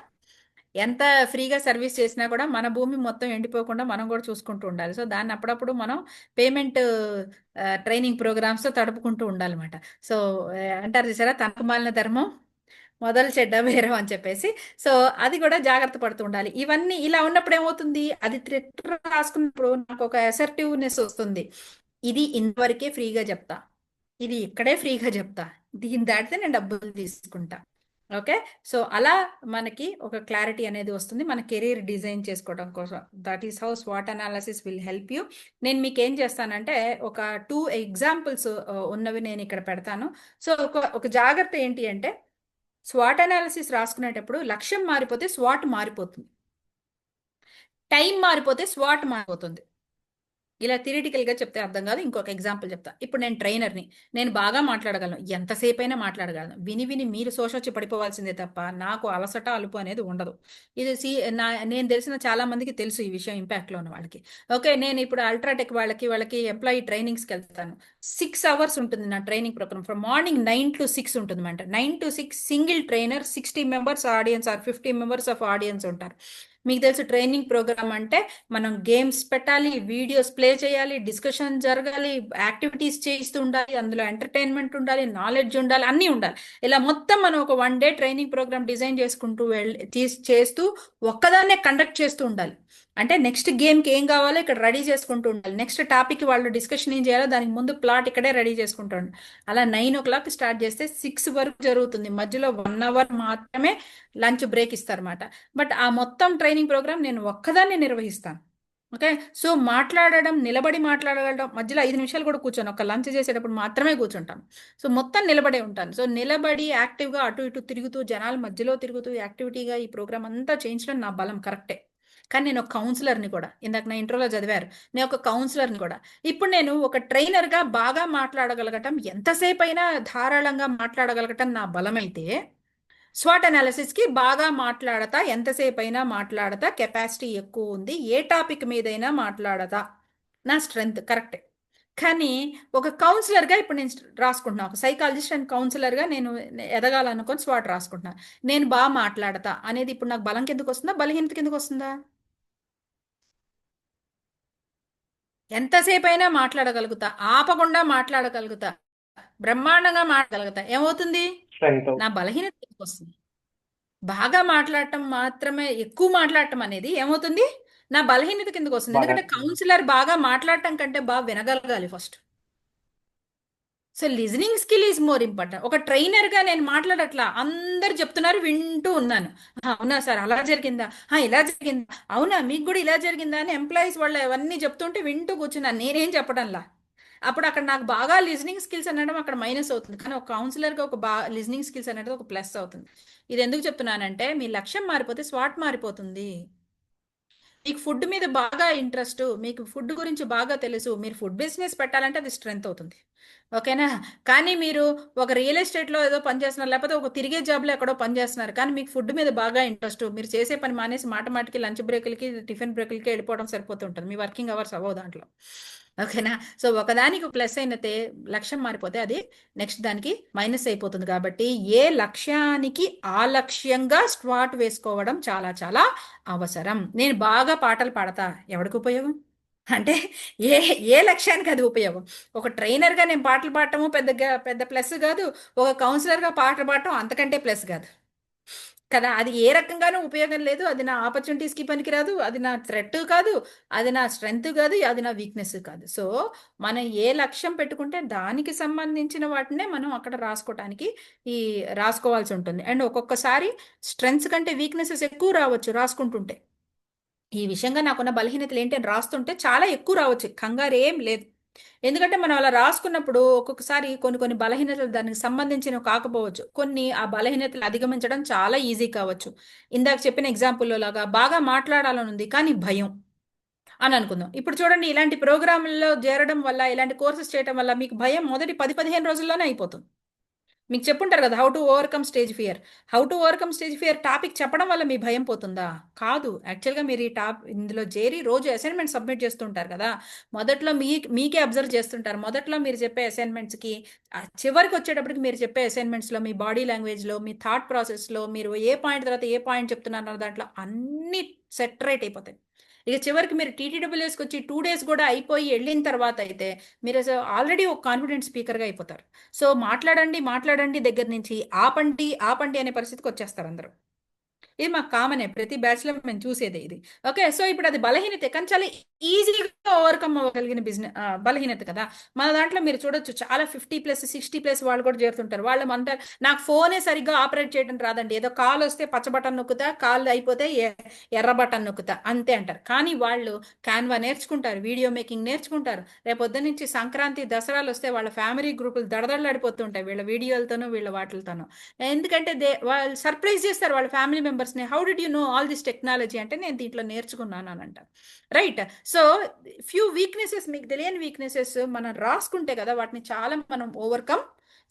ఎంత ఫ్రీగా సర్వీస్ చేసినా కూడా మన భూమి మొత్తం ఎండిపోకుండా మనం కూడా చూసుకుంటూ ఉండాలి. సో దాన్ని అప్పుడప్పుడు మనం పేమెంట్ ట్రైనింగ్ ప్రోగ్రామ్స్తో తడుపుకుంటూ ఉండాలన్నమాట. సో అంటారు చూసారా, తనకు మాలిన ధర్మం మొదలు చెడ్డ బేరం అని చెప్పేసి. సో అది కూడా జాగ్రత్త పడుతూ ఉండాలి. ఇవన్నీ ఇలా ఉన్నప్పుడు ఏమవుతుంది, అది థ్రెట్ రాసుకున్నప్పుడు నాకు ఒక అసర్టివ్నెస్ వస్తుంది, ఇది ఇంతవరకే ఫ్రీగా చెప్తా, ఇది ఇక్కడే ఫ్రీగా చెప్తా, దీని దాటితే నేను డబ్బులు తీసుకుంటా. ఓకే, సో అలా మనకి ఒక క్లారిటీ అనేది వస్తుంది మన కెరీర్ డిజైన్ చేసుకోవడం కోసం. దట్ ఈస్ హౌ స్వాట్ అనాలిసిస్ విల్ హెల్ప్ యూ. నేను మీకు ఏం చేస్తానంటే ఒక 2 ఎగ్జాంపుల్స్ ఉన్నవి నేను ఇక్కడ పెడతాను. సో ఒక జాగ్రత్త ఏంటి అంటే, స్వాట్ అనాలిసిస్ రాసుకునేటప్పుడు లక్ష్యం మారిపోతే స్వాట్ మారిపోతుంది, టైం మారిపోతే స్వాట్ మారిపోతుంది. ఇలా థియరిటికల్గా చెప్తే అర్థం కాదు. ఇంకొక ఎగ్జాంపుల్ చెప్తా. ఇప్పుడు నేను ట్రైనర్ని, నేను బాగా మాట్లాడగలను, ఎంతసేపు అయినా మాట్లాడగలను, విని మీరు శోషొచ్చి పడిపోవాల్సిందే తప్ప నాకు అలసట అలుపు అనేది ఉండదు. ఇది నేను తెలిసిన చాలా మందికి తెలుసు ఈ విషయం, ఇంపాక్ట్లో ఉన్న వాళ్ళకి. ఓకే, నేను ఇప్పుడు అల్ట్రాటెక్ వాళ్ళకి ఎంప్లాయీ ట్రైనింగ్స్కి వెళ్తాను. 6 hours ఉంటుంది నా training program, from morning 9 to 6 ఉంటుంది అంట. 9 to 6 single trainer, 60 members audience or 50 members of audience ఉంటారు. మీకు తెలుసు ట్రైనింగ్ ప్రోగ్రామ్ అంటే మనం గేమ్స్ పెట్టాలి, వీడియోస్ ప్లే చేయాలి, డిస్కషన్ జరగాలి, యాక్టివిటీస్ చేయిస్తూ ఉండాలి, అందులో ఎంటర్టైన్మెంట్ ఉండాలి, నాలెడ్జ్ ఉండాలి, అన్నీ ఉండాలి. ఇలా మొత్తం మనం ఒక 1 day ట్రైనింగ్ ప్రోగ్రామ్ డిజైన్ చేసుకుంటూ చేస్తూ ఒక్కదాన్నే కండక్ట్ చేస్తూ ఉండాలి. అంటే నెక్స్ట్ గేమ్కి ఏం కావాలో ఇక్కడ రెడీ చేసుకుంటూ ఉండాలి, నెక్స్ట్ టాపిక్ వాళ్ళు డిస్కషన్ ఏం చేయాలో దానికి ముందు ప్లాట్ ఇక్కడే రెడీ చేసుకుంటూ ఉండాలి. అలా 9 o'clock స్టార్ట్ చేస్తే 6 వరకు జరుగుతుంది. మధ్యలో 1 hour మాత్రమే లంచ్ బ్రేక్ ఇస్తారన్నమాట. బట్ ఆ మొత్తం ట్రైనింగ్ ప్రోగ్రామ్ నేను ఒక్కదాన్ని నిర్వహిస్తాను. ఓకే, సో మాట్లాడడం, నిలబడి మాట్లాడగలడం, మధ్యలో 5 నిమిషాలు కూడా కూర్చొని ఒక లంచ్ చేసేటప్పుడు మాత్రమే కూర్చుంటాను. సో మొత్తం నిలబడే ఉంటాను. సో నిలబడి యాక్టివ్గా అటు ఇటు తిరుగుతూ, జనాల మధ్యలో తిరుగుతూ యాక్టివిటీగా ఈ ప్రోగ్రామ్ అంతా చేయించడం నా బలం, కరెక్టే. కానీ నేను ఒక కౌన్సిలర్ని కూడా, ఇందాక నా ఇంట్రోలో చదివారు, నేను ఒక కౌన్సిలర్ని కూడా. ఇప్పుడు నేను ఒక ట్రైనర్గా బాగా మాట్లాడగలగటం, ఎంతసేపు అయినా ధారాళంగా మాట్లాడగలగటం నా బలమైతే, స్వాట్ అనాలిసిస్కి బాగా మాట్లాడతా, ఎంతసేపు అయినా మాట్లాడతా, కెపాసిటీ ఎక్కువ ఉంది, ఏ టాపిక్ మీదైనా మాట్లాడతా, నా స్ట్రెంగ్త్, కరెక్టే. కానీ ఒక కౌన్సిలర్గా ఇప్పుడు నేను రాసుకుంటున్నాను, ఒక సైకాలజిస్ట్ అండ్ కౌన్సిలర్గా నేను ఎదగాలనుకొని స్వాట్ రాసుకుంటున్నాను. నేను బాగా మాట్లాడతా అనేది ఇప్పుడు నాకు బలం కిందకు వస్తుందా, బలహీనత కిందకు వస్తుందా? ఎంతసేపు అయినా మాట్లాడగలుగుతా, ఆపకుండా మాట్లాడగలుగుతా, బ్రహ్మాండంగా మాట్లాడగలుగుతా, ఏమవుతుంది, నా బలహీనత కిందకు వస్తుంది. బాగా మాట్లాడటం మాత్రమే, ఎక్కువ మాట్లాడటం అనేది ఏమవుతుంది, నా బలహీనత కిందకు వస్తుంది. ఎందుకంటే కౌన్సిలర్ బాగా మాట్లాడటం కంటే బాగా వినగలగాలి first. So listening skill is more important. ఒక ట్రైనర్గా నేను మాట్లాడట్లా, అందరు చెప్తున్నారు వింటూ ఉన్నాను, అవునా సార్ అలా జరిగిందా, ఇలా జరిగిందా, అవునా మీకు కూడా ఇలా జరిగిందా అని ఎంప్లాయీస్ వాళ్ళు అవన్నీ చెప్తుంటే వింటూ కూర్చున్నాను, నేనేం చెప్పడంలా. అప్పుడు అక్కడ నాకు బాగా లిజనింగ్ స్కిల్స్ అనడం అక్కడ మైనస్ అవుతుంది. కానీ ఒక కౌన్సిలర్గా ఒక లిజనింగ్ స్కిల్స్ అనేది ఒక ప్లస్ అవుతుంది. ఇది ఎందుకు చెప్తున్నానంటే, మీ లక్ష్యం మారిపోతే స్వాట్ మారిపోతుంది. మీకు ఫుడ్ మీద బాగా ఇంట్రెస్ట్, మీకు ఫుడ్ గురించి బాగా తెలుసు, మీరు ఫుడ్ బిజినెస్ పెట్టాలంటే అది స్ట్రెంగ్త్ అవుతుంది. ఓకేనా? కానీ మీరు ఒక రియల్ ఎస్టేట్‌లో ఏదో పని చేస్తున్నారు, లేకపోతే ఒక తిరిగే జాబ్‌లో ఎక్కడో పని చేస్తున్నారు. కానీ మీకు ఫుడ్ మీద బాగా ఇంట్రెస్ట్. మీరు చేసే పని మానేసి మాటికి లంచ్ బ్రేకులకి, టిఫిన్ బ్రేకులకి వెళ్ళిపోవడం సరిపోతుంటుంది. మీ వర్కింగ్ అవర్స్ అవ్వవు దాంట్లో. ఓకేనా? సో, ఒకదానికి ప్లస్ అయినతే లక్ష్యం మారిపోతే అది నెక్స్ట్ దానికి మైనస్ అయిపోతుంది. కాబట్టి ఏ లక్ష్యానికి ఆ లక్ష్యంగా స్టార్ట్ వేసుకోవడం చాలా చాలా అవసరం. నేను బాగా పాటలు పాడతా. ఎవడికి ఉపయోగం? అంటే ఏ ఏ లక్ష్యానికి అది ఉపయోగం? ఒక ట్రైనర్‌గా నేను పాటలు పాడటము పెద్ద ప్లస్ గాదు. ఒక కౌన్సిలర్‌గా పాటలు పాడటం అంతకంటే ప్లస్ గాదు. కదా! అది ఏ రకంగానూ ఉపయోగం లేదు. అది నా ఆపర్చునిటీస్‌కి పనికిరాదు. అది నా థ్రెట్ కాదు. అది నా స్ట్రెంగ్త్ కాదు. అది నా వీక్‌నెస్ కాదు. సో, మనం ఏ లక్ష్యం పెట్టుకుంటే దానికి సంబంధించిన వాటినే మనం అక్కడ రాసుకోవటానికి ఈ రాసుకోవాల్సి ఉంటుంది. అండ్ ఒక్కొక్కసారి స్ట్రెంగ్త్స్ కంటే వీక్‌నెసెస్ ఎక్కువ రావచ్చు రాసుకుంటుంటే. ఈ విషయంగా నాకున్న బలహీనతలు ఏంటి అని రాస్తుంటే చాలా ఎక్కువ రావచ్చు. కంగారేం లేదు. ఎందుకంటే మనం అలా రాసుకున్నప్పుడు ఒక్కొక్కసారి కొన్ని బలహీనతలు దానికి సంబంధించినవి కాకపోవచ్చు. కొన్ని ఆ బలహీనతలు అధిగమించడం చాలా ఈజీ కావచ్చు. ఇందాక చెప్పిన ఎగ్జాంపుల్‌లో లాగా బాగా మాట్లాడాలని ఉంది కానీ భయం అని అనుకుందాం. ఇప్పుడు చూడండి ఇలాంటి ప్రోగ్రామ్‌ల్లో చేరడం వల్ల, ఇలాంటి కోర్సెస్ చేయటం వల్ల మీకు భయం మొదటి 10, 15 రోజుల్లోనే అయిపోతుంది. మీకు చెప్పుంటారు కదా! How to overcome stage fear. How to overcome stage fear topic చెప్పడం వల్ల మీ భయం పోతుందా? కాదు. యాక్చువల్‌గా మీరు ఇందులో చేరి రోజు అసైన్‌మెంట్ సబ్మిట్ చేస్తుంటారు కదా! మొదట్లో మీకే అబ్జర్వ్ చేస్తుంటారు. మొదట్లో మీరు చెప్పే అసైన్‌మెంట్స్‌కి చివరికొచ్చేటప్పటికి మీరు చెప్పే అసైన్‌మెంట్స్‌లో మీ బాడీ లాంగ్వేజ్‌లో, మీ థాట్ ప్రాసెస్‌లో మీరు ఏ పాయింట్ తర్వాత ఏ పాయింట్ చెప్తున్నారో దాంట్లో అన్నీ సెటరేట్ అయిపోతాయి. ఇక చివరికి మీరు టీటీడబ్ల్యూఎస్‌కొచ్చి 2 డేస్ కూడా అయిపోయి ఎళ్ళిన తర్వాత అయితే మీరు ఆల్రెడీ ఒక కాన్ఫిడెంట్ స్పీకర్‌గా అయిపోతారు. సో, మాట్లాడండి దగ్గర నుంచి ఆపండి అనే పరిస్థితికొచ్చేస్తారు అందరూ. ఇది మాకు కామనే. ప్రతి బ్యాచ్‌లో మేము చూసేదే ఇది. ఓకే. సో, ఇప్పుడు అది బలహీనతే. కానీ చాలా ఈజీగా ఓవర్‌కమ్ అవ్వగలిగిన బలహీనత కదా! మన దాంట్లో మీరు చూడొచ్చు చాలా 50+, 60+ వాళ్ళు కూడా చేరుతుంటారు. వాళ్ళేమంటారు, నాకు ఫోనే సరిగ్గా ఆపరేట్ చేయడం రాదండి. ఏదో కాలొస్తే పచ్చ బటన్ నొక్కుతా, కాల్ అయిపోతే ఎర్ర బటన్ నొక్కుతా అంతే అంటారు. కానీ వాళ్ళు క్యాన్వా నేర్చుకుంటారు, వీడియో మేకింగ్ నేర్చుకుంటారు. రేపొద్దున నుంచి సంక్రాంతి, దసరాలొస్తే వాళ్ళ ఫ్యామిలీ గ్రూపులు దడదడలాడిపోతుంటాయి. వీళ్ళ వీడియోలతోనూ, వీళ్ళ వాటిలతోనూ. ఎందుకంటే వాళ్ళు సర్ప్రైజ్ చేస్తారు వాళ్ళ ఫ్యామిలీ మెంబర్స్ని. How did you know all this technology అంటే నేను దీంట్లో నేర్చుకున్నాను అని అంటారు. రైట్. సో ఫ్యూ వీక్నెసెస్, మీకు తెలియని వీక్నెసెస్ మనం రాసుకుంటే కదా వాటిని చాలా మనం ఓవర్కమ్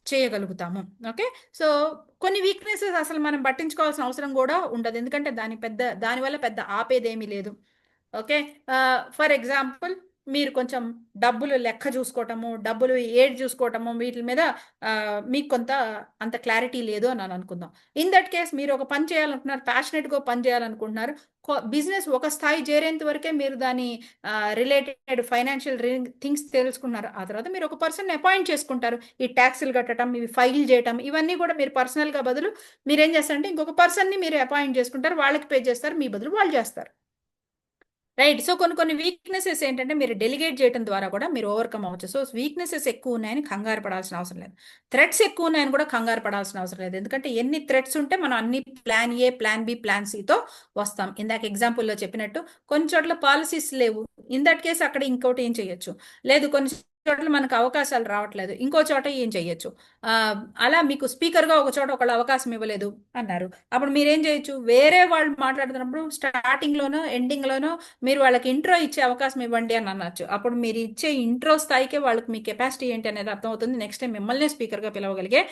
చేయగలుగుతాము. ఓకే. సో కొన్ని వీక్నెసెస్ అసలు మనం పట్టించుకోవాల్సిన అవసరం కూడా ఉండదు. ఎందుకంటే దానివల్ల పెద్ద ఆపేదేమీ లేదు. ఓకే. ఫర్ ఎగ్జాంపుల్ మీరు కొంచెం డబ్బులు లెక్క చూసుకోవటము, డబ్బులు ఏడ్ చూసుకోవటము వీటి మీద మీకు అంత క్లారిటీ లేదు అని అనుకుందాం. ఇన్ దట్ కేస్ మీరు ఒక పని చేయాలనుకుంటున్నారు, ప్యాషనెట్‌గా పని చేయాలనుకుంటున్నారు. బిజినెస్ ఒక స్థాయి చేరేంత వరకే మీరు దాని రిలేటెడ్ ఫైనాన్షియల్ థింగ్స్ తెలుసుకున్నారు. ఆ తర్వాత మీరు ఒక పర్సన్‌ని అపాయింట్ చేసుకుంటారు. ఈ టాక్స్‌లు కట్టడం, ఇవి ఫైల్ చేయటం ఇవన్నీ కూడా మీరు పర్సనల్‌గా బదులు మీరేం చేస్తారంటే ఇంకొక పర్సన్‌ని మీరు అపాయింట్ చేసుకుంటారు. వాళ్ళకి పే చేస్తారు. మీ బదులు వాళ్ళు చేస్తారు. రైట్. సో కొన్ని వీక్నెసెస్ ఏంటంటే మీరు డెలిగేట్ చేయడం ద్వారా కూడా మీరు ఓవర్కమ్ అవ్వచ్చు. సో వీక్నెసెస్ ఎక్కువ ఉన్నాయని కంగారు పడాల్సిన అవసరం లేదు. థ్రెట్స్ ఎక్కువ ఉన్నాయని కూడా కంగారు పడాల్సిన అవసరం లేదు. ఎందుకంటే ఎన్ని థ్రెట్స్ ఉంటే మనం అన్ని plan A, plan B, plan సితో వస్తాం. ఇందాక ఎగ్జాంపుల్‌లో చెప్పినట్టు కొన్ని చోట్ల పాలిసీస్ లేవు. ఇన్ దట్ కేస్ అక్కడ ఇంకోటి ఏం చేయొచ్చు. లేదు కొన్ని చోట్ల మనకు అవకాశాలు రావట్లేదు. ఇంకో చోట ఏం చేయొచ్చు. అలా మీకు స్పీకర్‌గా ఒక చోట ఒకళ్ళు అవకాశం ఇవ్వలేదు అన్నారు. అప్పుడు మీరేం చేయొచ్చు, వేరే వాళ్ళు మాట్లాడుతున్నప్పుడు స్టార్టింగ్‌లోనో, ఎండింగ్‌లోనో మీరు వాళ్ళకి ఇంట్రో ఇచ్చే అవకాశం ఇవ్వండి అని అనొచ్చు. అప్పుడు మీరు ఇచ్చే ఇంట్రో స్థాయికే వాళ్ళకి మీ కెపాసిటీ ఏంటి అనేది అర్థమవుతుంది. నెక్స్ట్ టైం మిమ్మల్నే స్పీకర్‌గా పిలవగలిగే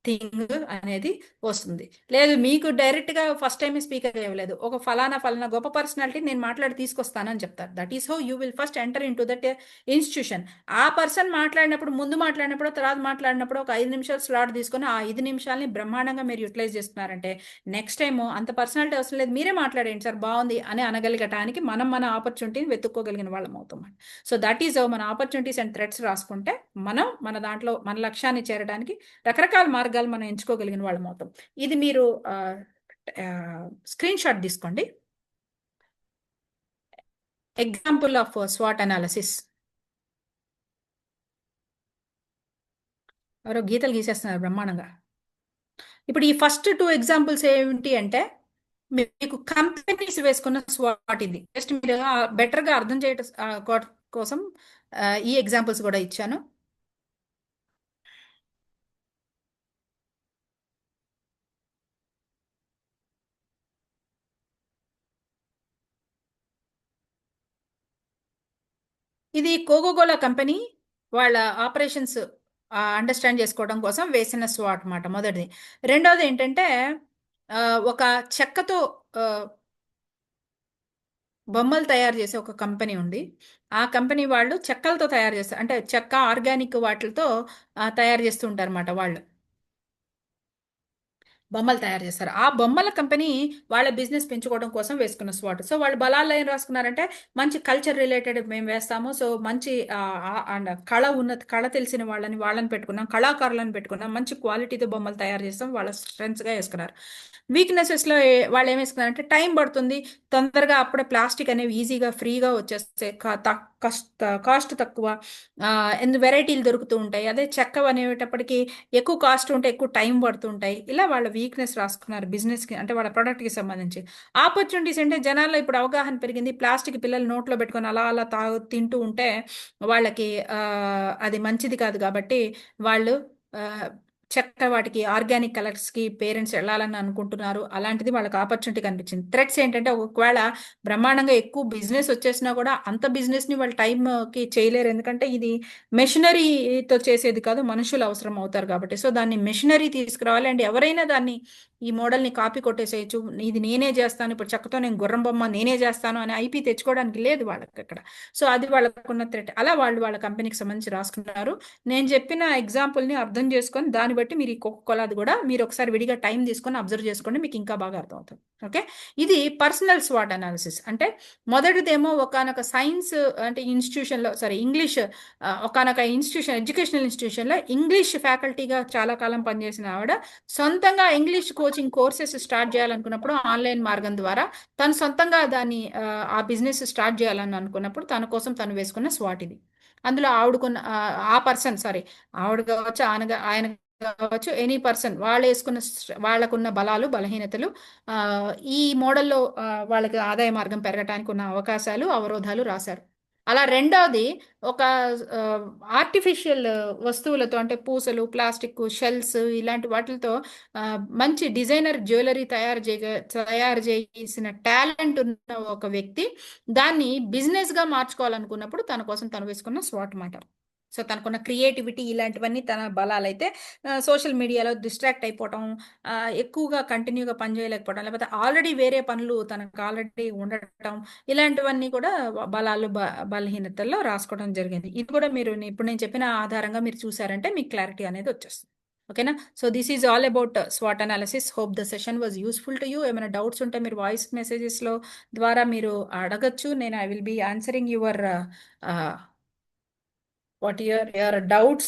థింగ్ అనేది వస్తుంది. లేదు మీకు డైరెక్ట్‌గా ఫస్ట్ టైమే స్పీకర్ ఇవ్వలేదు. ఒక ఫలానా గొప్ప పర్సనాలిటీ నేను మాట్లాడి తీసుకొస్తానని చెప్తారు. That is how you will first enter into that institution. ఆ పర్సన్ మాట్లాడినప్పుడు, ముందు మాట్లాడినప్పుడు, తర్వాత మాట్లాడినప్పుడు ఒక 5 నిమిషాలు స్లాట్ తీసుకొని ఆ 5 నిమిషాలని బ్రహ్మాండంగా మీరు యుటిలైజ్ చేసుకున్నారంటే నెక్స్ట్ టైము అంత పర్సనాలిటీ అవసరం లేదు. మీరే మాట్లాడండి సార్ బాగుంది అని అనగలిగటానికి మన ఆపర్చునిటీని వెతుక్కోగలిగిన వాళ్ళం అవుతాం. సో దట్ ఈస్ మన ఆపర్చునిటీస్ అండ్ థ్రెట్స్ రాసుకుంటే మనం మన దాంట్లో మన లక్ష్యాన్ని చేరడానికి రకరకాల మార్గాలు మనం ఎంచుకోగలిగిన వాళ్ళం అవుతాం. ఇది మీరు స్క్రీన్ షాట్ తీసుకోండి. Example of swat analysis. ఎవరో గీతలు గీసేస్తున్నారు బ్రహ్మాండంగా. ఇప్పుడు ఈ ఫస్ట్ 2 ఎగ్జాంపుల్స్ ఏంటి అంటే మీకు కంపెనీస్ వేసుకున్న స్వాట్ ఇది. జస్ట్ మీరు బెటర్గా అర్థం చేయడం కోసం ఈ ఎగ్జాంపుల్స్ కూడా ఇచ్చాను. ఇది కోకోకోలా కంపెనీ వాళ్ళ ఆపరేషన్స్ అండర్స్టాండ్ చేసుకోవడం కోసం వేసిన స్వాట్ అన్నమాట మొదటిది. రెండోది ఏంటంటే ఒక చెక్కతో బొమ్మలు తయారు చేసే ఒక కంపెనీ ఉంది. ఆ కంపెనీ వాళ్ళు చెక్కలతో తయారు చేస్తారు, అంటే చెక్క ఆర్గానిక్ వాటితో తయారు చేస్తూ ఉంటారు అన్నమాట. వాళ్ళు బొమ్మలు తయారు చేస్తారు. ఆ బొమ్మల కంపెనీ వాళ్ళ బిజినెస్ పెంచుకోవడం కోసం వేసుకున్న స్వాట్. సో వాళ్ళు బలాల్లో ఏం రాసుకున్నారంటే మంచి కల్చర్ రిలేటెడ్ మేము వేస్తాము. సో మంచి అండ్ కళ తెలిసిన వాళ్ళని పెట్టుకున్నాం, కళాకారులను పెట్టుకున్నాం, మంచి క్వాలిటీతో బొమ్మలు తయారు చేస్తాం, వాళ్ళ స్ట్రెంగ్స్గా వేసుకున్నారు. వీక్నెసెస్లో వాళ్ళు ఏం వేసుకున్నారంటే టైం పడుతుంది, తొందరగా అప్పుడే ప్లాస్టిక్ అనేవి ఈజీగా ఫ్రీగా వచ్చేస్తే, కాస్ట్ తక్కువ, వెరైటీలు దొరుకుతూ ఉంటాయి. అదే చెక్క అనేటప్పటికి ఎక్కువ కాస్ట్ ఉంటే ఎక్కువ టైం పడుతుంటాయి. ఇలా వాళ్ళ వీక్నెస్ రాసుకున్నారు బిజినెస్కి, అంటే వాళ్ళ ప్రోడక్ట్కి సంబంధించి. ఆపర్చునిటీస్ అంటే జనాల్లో ఇప్పుడు అవగాహన పెరిగింది, ప్లాస్టిక్ పిల్లలు నోట్లో పెట్టుకొని అలా అలా తింటూ ఉంటే వాళ్ళకి అది మంచిది కాదు, కాబట్టి వాళ్ళు చెక్క వాటికి ఆర్గానిక్ కలర్స్కి పేరెంట్స్ వెళ్ళాలని అనుకుంటున్నారు. అలాంటిది వాళ్ళకి ఆపర్చునిటీ కనిపించింది. థ్రెట్స్ ఏంటంటే ఒకవేళ బ్రహ్మాండంగా ఎక్కువ బిజినెస్ వచ్చేసినా కూడా అంత బిజినెస్ని వాళ్ళు టైంకి చేయలేరు, ఎందుకంటే ఇది మెషినరీతో చేసేది కాదు, మనుషులు అవసరం అవుతారు కాబట్టి. సో దాన్ని మెషినరీ తీసుకురావాలి, అండ్ ఎవరైనా దాన్ని ఈ మోడల్ని కాపీ కొట్టేసేయచ్చు, ఇది నేనే చేస్తాను, ఇప్పుడు చెక్కతో నేను గుర్రం బొమ్మ నేనే చేస్తాను అని ఐపీ తెచ్చుకోవడానికి లేదు వాళ్ళకి అక్కడ. సో అది వాళ్ళకున్న థ్రెట్. అలా వాళ్ళు వాళ్ళ కంపెనీకి సంబంధించి రాసుకున్నారు. నేను చెప్పిన ఎగ్జాంపుల్ని అర్థం చేసుకొని దాన్ని బట్టి మీరు ఈ కోకోకోలాది కూడా మీరు ఒకసారి విడిగా టైం తీసుకొని అబ్జర్వ్ చేసుకోండి, మీకు ఇంకా బాగా అర్థమవుతుంది. ఓకే, ఇది పర్సనల్ స్వాట్ అనాలిసిస్. అంటే మొదటిదేమో ఒకనొక సైన్స్ అంటే ఇన్స్టిట్యూషన్లో, సారీ ఇంగ్లీష్, ఒకనొక ఇన్స్టిట్యూషన్, ఎడ్యుకేషనల్ ఇన్స్టిట్యూషన్లో ఇంగ్లీష్ ఫ్యాకల్టీగా చాలా కాలం పనిచేసిన ఆవిడ సొంతంగా ఇంగ్లీష్ కోచింగ్ కోర్సెస్ స్టార్ట్ చేయాలనుకున్నప్పుడు ఆన్లైన్ మార్గం ద్వారా తను సొంతంగా దాన్ని ఆ బిజినెస్ స్టార్ట్ చేయాలని అనుకున్నప్పుడు తన కోసం తను వేసుకున్న స్వాట్ ఇది. అందులో ఆవిడకున్న ఆ పర్సన్, సారీ ఆవిడ కావచ్చు, ఆయన కావచ్చు, ఎనీ పర్సన్ వాళ్ళు వేసుకున్న వాళ్ళకున్న బలాలు బలహీనతలు, ఈ మోడల్లో వాళ్ళకి ఆదాయ మార్గం పెరగడానికి ఉన్న అవకాశాలు అవరోధాలు రాశారు. అలా రెండవది ఒక ఆర్టిఫిషియల్ వస్తువులతో, అంటే పూసలు, ప్లాస్టిక్ షెల్స్ ఇలాంటి వాటితో మంచి డిజైనర్ జ్యువెలరీ తయారు చేసిన టాలెంట్ ఉన్న ఒక వ్యక్తి దాన్ని బిజినెస్గా మార్చుకోవాలనుకున్నప్పుడు తన కోసం తను వేసుకున్న స్వాట్ మాట. సో తనకున్న క్రియేటివిటీ ఇలాంటివన్నీ తన బలాలు అయితే సోషల్ మీడియాలో డిస్ట్రాక్ట్ అయిపోవటం, ఎక్కువగా కంటిన్యూగా పనిచేయలేకపోవడం, లేకపోతే ఆల్రెడీ వేరే పనులు తనకు ఆల్రెడీ ఉండటం, ఇలాంటివన్నీ కూడా బలాలు బలహీనతల్లో రాసుకోవడం జరిగింది. ఇది కూడా మీరు ఇప్పుడు నేను చెప్పిన ఆధారంగా మీరు చూసారంటే మీకు క్లారిటీ అనేది వచ్చేస్తుంది. ఓకేనా? So this is all about స్వాట్ analysis. Hope the session was useful to you. ఏమైనా డౌట్స్ ఉంటే మీరు వాయిస్ మెసేజెస్లో ద్వారా మీరు అడగచ్చు. నేను I will be answering your what your doubts,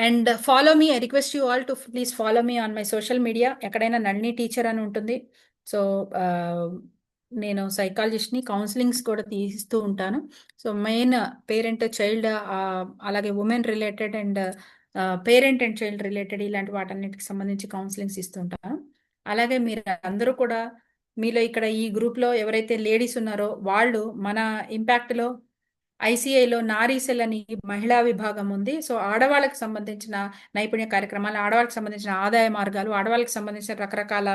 and follow me. I request you all to please follow me on my social media. ఎక్కడైనా Nalini teacher అని ఉంటుంది. సో నేను సైకాలజిస్ట్ని, కౌన్సిలింగ్స్ కూడా తీస్తూ ఉంటాను. సో మెయిన్ పేరెంట్ చైల్డ్, అలాగే women related and parent and child related ఇలాంటి వాటన్నిటికి సంబంధించి కౌన్సిలింగ్స్ ఇస్తూ ఉంటాను. అలాగే మీరు అందరూ కూడా మీలో ఇక్కడ ఈ గ్రూప్లో ఎవరైతే లేడీస్ ఉన్నారో వాళ్ళు మన ఇంపాక్ట్లో ఐసీఐలో నారీసెల్ అని మహిళా విభాగం ఉంది. సో ఆడవాళ్ళకి సంబంధించిన నైపుణ్య కార్యక్రమాలు, ఆడవాళ్ళకి సంబంధించిన ఆదాయ మార్గాలు, ఆడవాళ్ళకి సంబంధించిన రకరకాల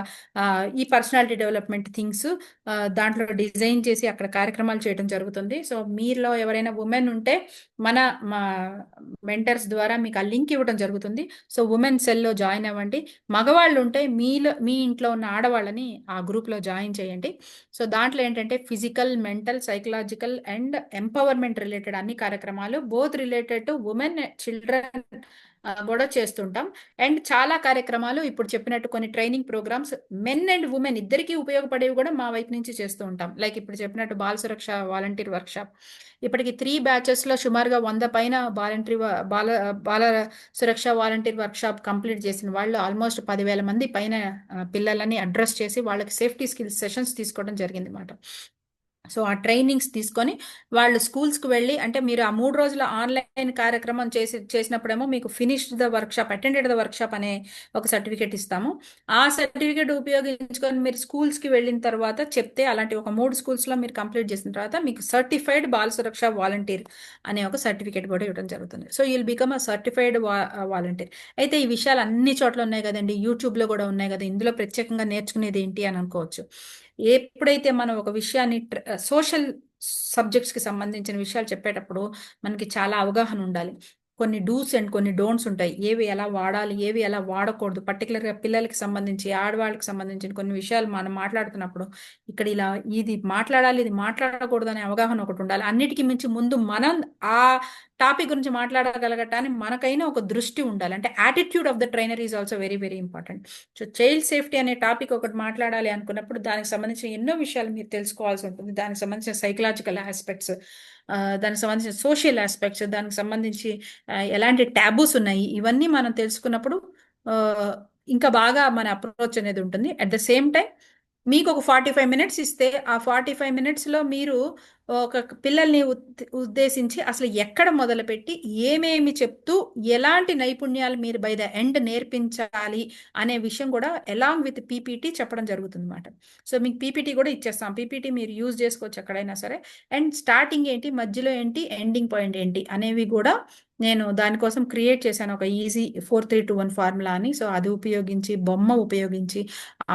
ఈ పర్సనాలిటీ డెవలప్మెంట్ థింగ్స్ దాంట్లో డిజైన్ చేసి అక్కడ కార్యక్రమాలు చేయడం జరుగుతుంది. సో మీలో ఎవరైనా ఉమెన్ ఉంటే మా మెంటర్స్ ద్వారా మీకు ఆ లింక్ ఇవ్వడం జరుగుతుంది. సో ఉమెన్ సెల్లో జాయిన్ అవ్వండి. మగవాళ్ళు ఉంటే మీ ఇంట్లో ఉన్న ఆడవాళ్ళని ఆ గ్రూప్లో జాయిన్ చేయండి. సో దాంట్లో ఏంటంటే physical, mental, psychological and empowerment related అన్ని కార్యక్రమాలు, both related to women, children కూడా చేస్తుంటాం. అండ్ చాలా కార్యక్రమాలు ఇప్పుడు చెప్పినట్టు కొన్ని training programs men and women ఇద్దరికీ ఉపయోగపడేవి కూడా మా వైపు నుంచి చేస్తూ ఉంటాం. లైక్ ఇప్పుడు చెప్పినట్టు బాల సురక్ష వాలంటీర్ వర్క్షాప్, ఇప్పటికి 3 బ్యాచెస్లో సుమారుగా 100 పైన బాల సురక్ష వాలంటీర్ వర్క్షాప్ కంప్లీట్ చేసిన వాళ్ళు ఆల్మోస్ట్ 10,000 మంది పైన పిల్లలని అడ్రస్ చేసి వాళ్ళకి సేఫ్టీ స్కిల్స్ సెషన్స్ తీసుకోవడం జరిగింది అన్నమాట. సో ఆ ట్రైనింగ్స్ తీసుకొని వాళ్ళు స్కూల్స్కి వెళ్ళి, అంటే మీరు ఆ 3 రోజుల ఆన్లైన్ కార్యక్రమం చేసినప్పుడేమో మీకు finished the workshop, attended the workshop అనే ఒక సర్టిఫికేట్ ఇస్తాము. ఆ సర్టిఫికేట్ ఉపయోగించుకొని మీరు స్కూల్స్కి వెళ్ళిన తర్వాత చెప్తే, అలాంటి ఒక 3 స్కూల్స్లో మీరు కంప్లీట్ చేసిన తర్వాత మీకు సర్టిఫైడ్ బాల సురక్ష వాలంటీర్ అనే ఒక సర్టిఫికేట్ కూడా ఇవ్వడం జరుగుతుంది. So you'll become a certified volunteer. అయితే ఈ విషయాలు అన్ని చోట్ల ఉన్నాయి కదండి, యూట్యూబ్లో కూడా ఉన్నాయి కదా, ఇందులో ప్రత్యేకంగా నేర్చుకునేది ఏంటి అని అనుకోవచ్చు. ఎప్పుడైతే మనం ఒక విషయాన్ని సోషల్ సబ్జెక్ట్స్కి సంబంధించిన విషయాలు చెప్పేటప్పుడు మనకి చాలా అవగాహన ఉండాలి. కొన్ని డూస్ అండ్ కొన్ని డోంట్స్ ఉంటాయి. ఏవి ఎలా వాడాలి, ఏవి ఎలా వాడకూడదు. పర్టికులర్గా పిల్లలకి సంబంధించి, ఆడవాళ్ళకి సంబంధించిన కొన్ని విషయాలు మనం మాట్లాడుతున్నప్పుడు ఇక్కడ ఇలా ఇది మాట్లాడాలి, ఇది మాట్లాడకూడదు అనే అవగాహన ఒకటి ఉండాలి. అన్నిటికీ మించి ముందు మనం ఆ టాపిక్ గురించి మాట్లాడగలగటానికి మనకైనా ఒక దృష్టి ఉండాలి. అంటే attitude of the trainer is also very very important. So child safety అనే టాపిక్ ఒకటి మాట్లాడాలి అనుకున్నప్పుడు దానికి సంబంధించిన ఎన్నో విషయాలు మీరు తెలుసుకోవాల్సి ఉంటుంది. దానికి సంబంధించిన సైకలాజికల్ ఆస్పెక్ట్స్, దానికి సంబంధించిన సోషల్ ఆస్పెక్ట్స్, దానికి సంబంధించి ఎలాంటి ట్యాబూస్ ఉన్నాయి, ఇవన్నీ మనం తెలుసుకున్నప్పుడు ఇంకా బాగా మన అప్రోచ్ అనేది ఉంటుంది. అట్ ద సేమ్ టైం మీకు ఒక 45 minutes ఇస్తే ఆ 45 minutesలో మీరు ఒక పిల్లల్ని ఉద్దేశించి అసలు ఎక్కడ మొదలుపెట్టి ఏమేమి చెప్తూ ఎలాంటి నైపుణ్యాలు మీరు బై ద ఎండ్ నేర్పించాలి అనే విషయం కూడా అలాంగ్ విత్ పీపీటీ చెప్పడం జరుగుతుంది అన్నమాట. సో మీకు పీపీటీ కూడా ఇచ్చేస్తాం. పీపీటీ మీరు యూజ్ చేసుకోవచ్చు ఎక్కడైనా సరే. అండ్ స్టార్టింగ్ ఏంటి, మధ్యలో ఏంటి, ఎండింగ్ పాయింట్ ఏంటి అనేవి కూడా నేను దానికోసం క్రియేట్ చేశాను ఒక ఈజీ 4-3-2-1 ఫార్ములా అని. సో అది ఉపయోగించి, బొమ్మ ఉపయోగించి,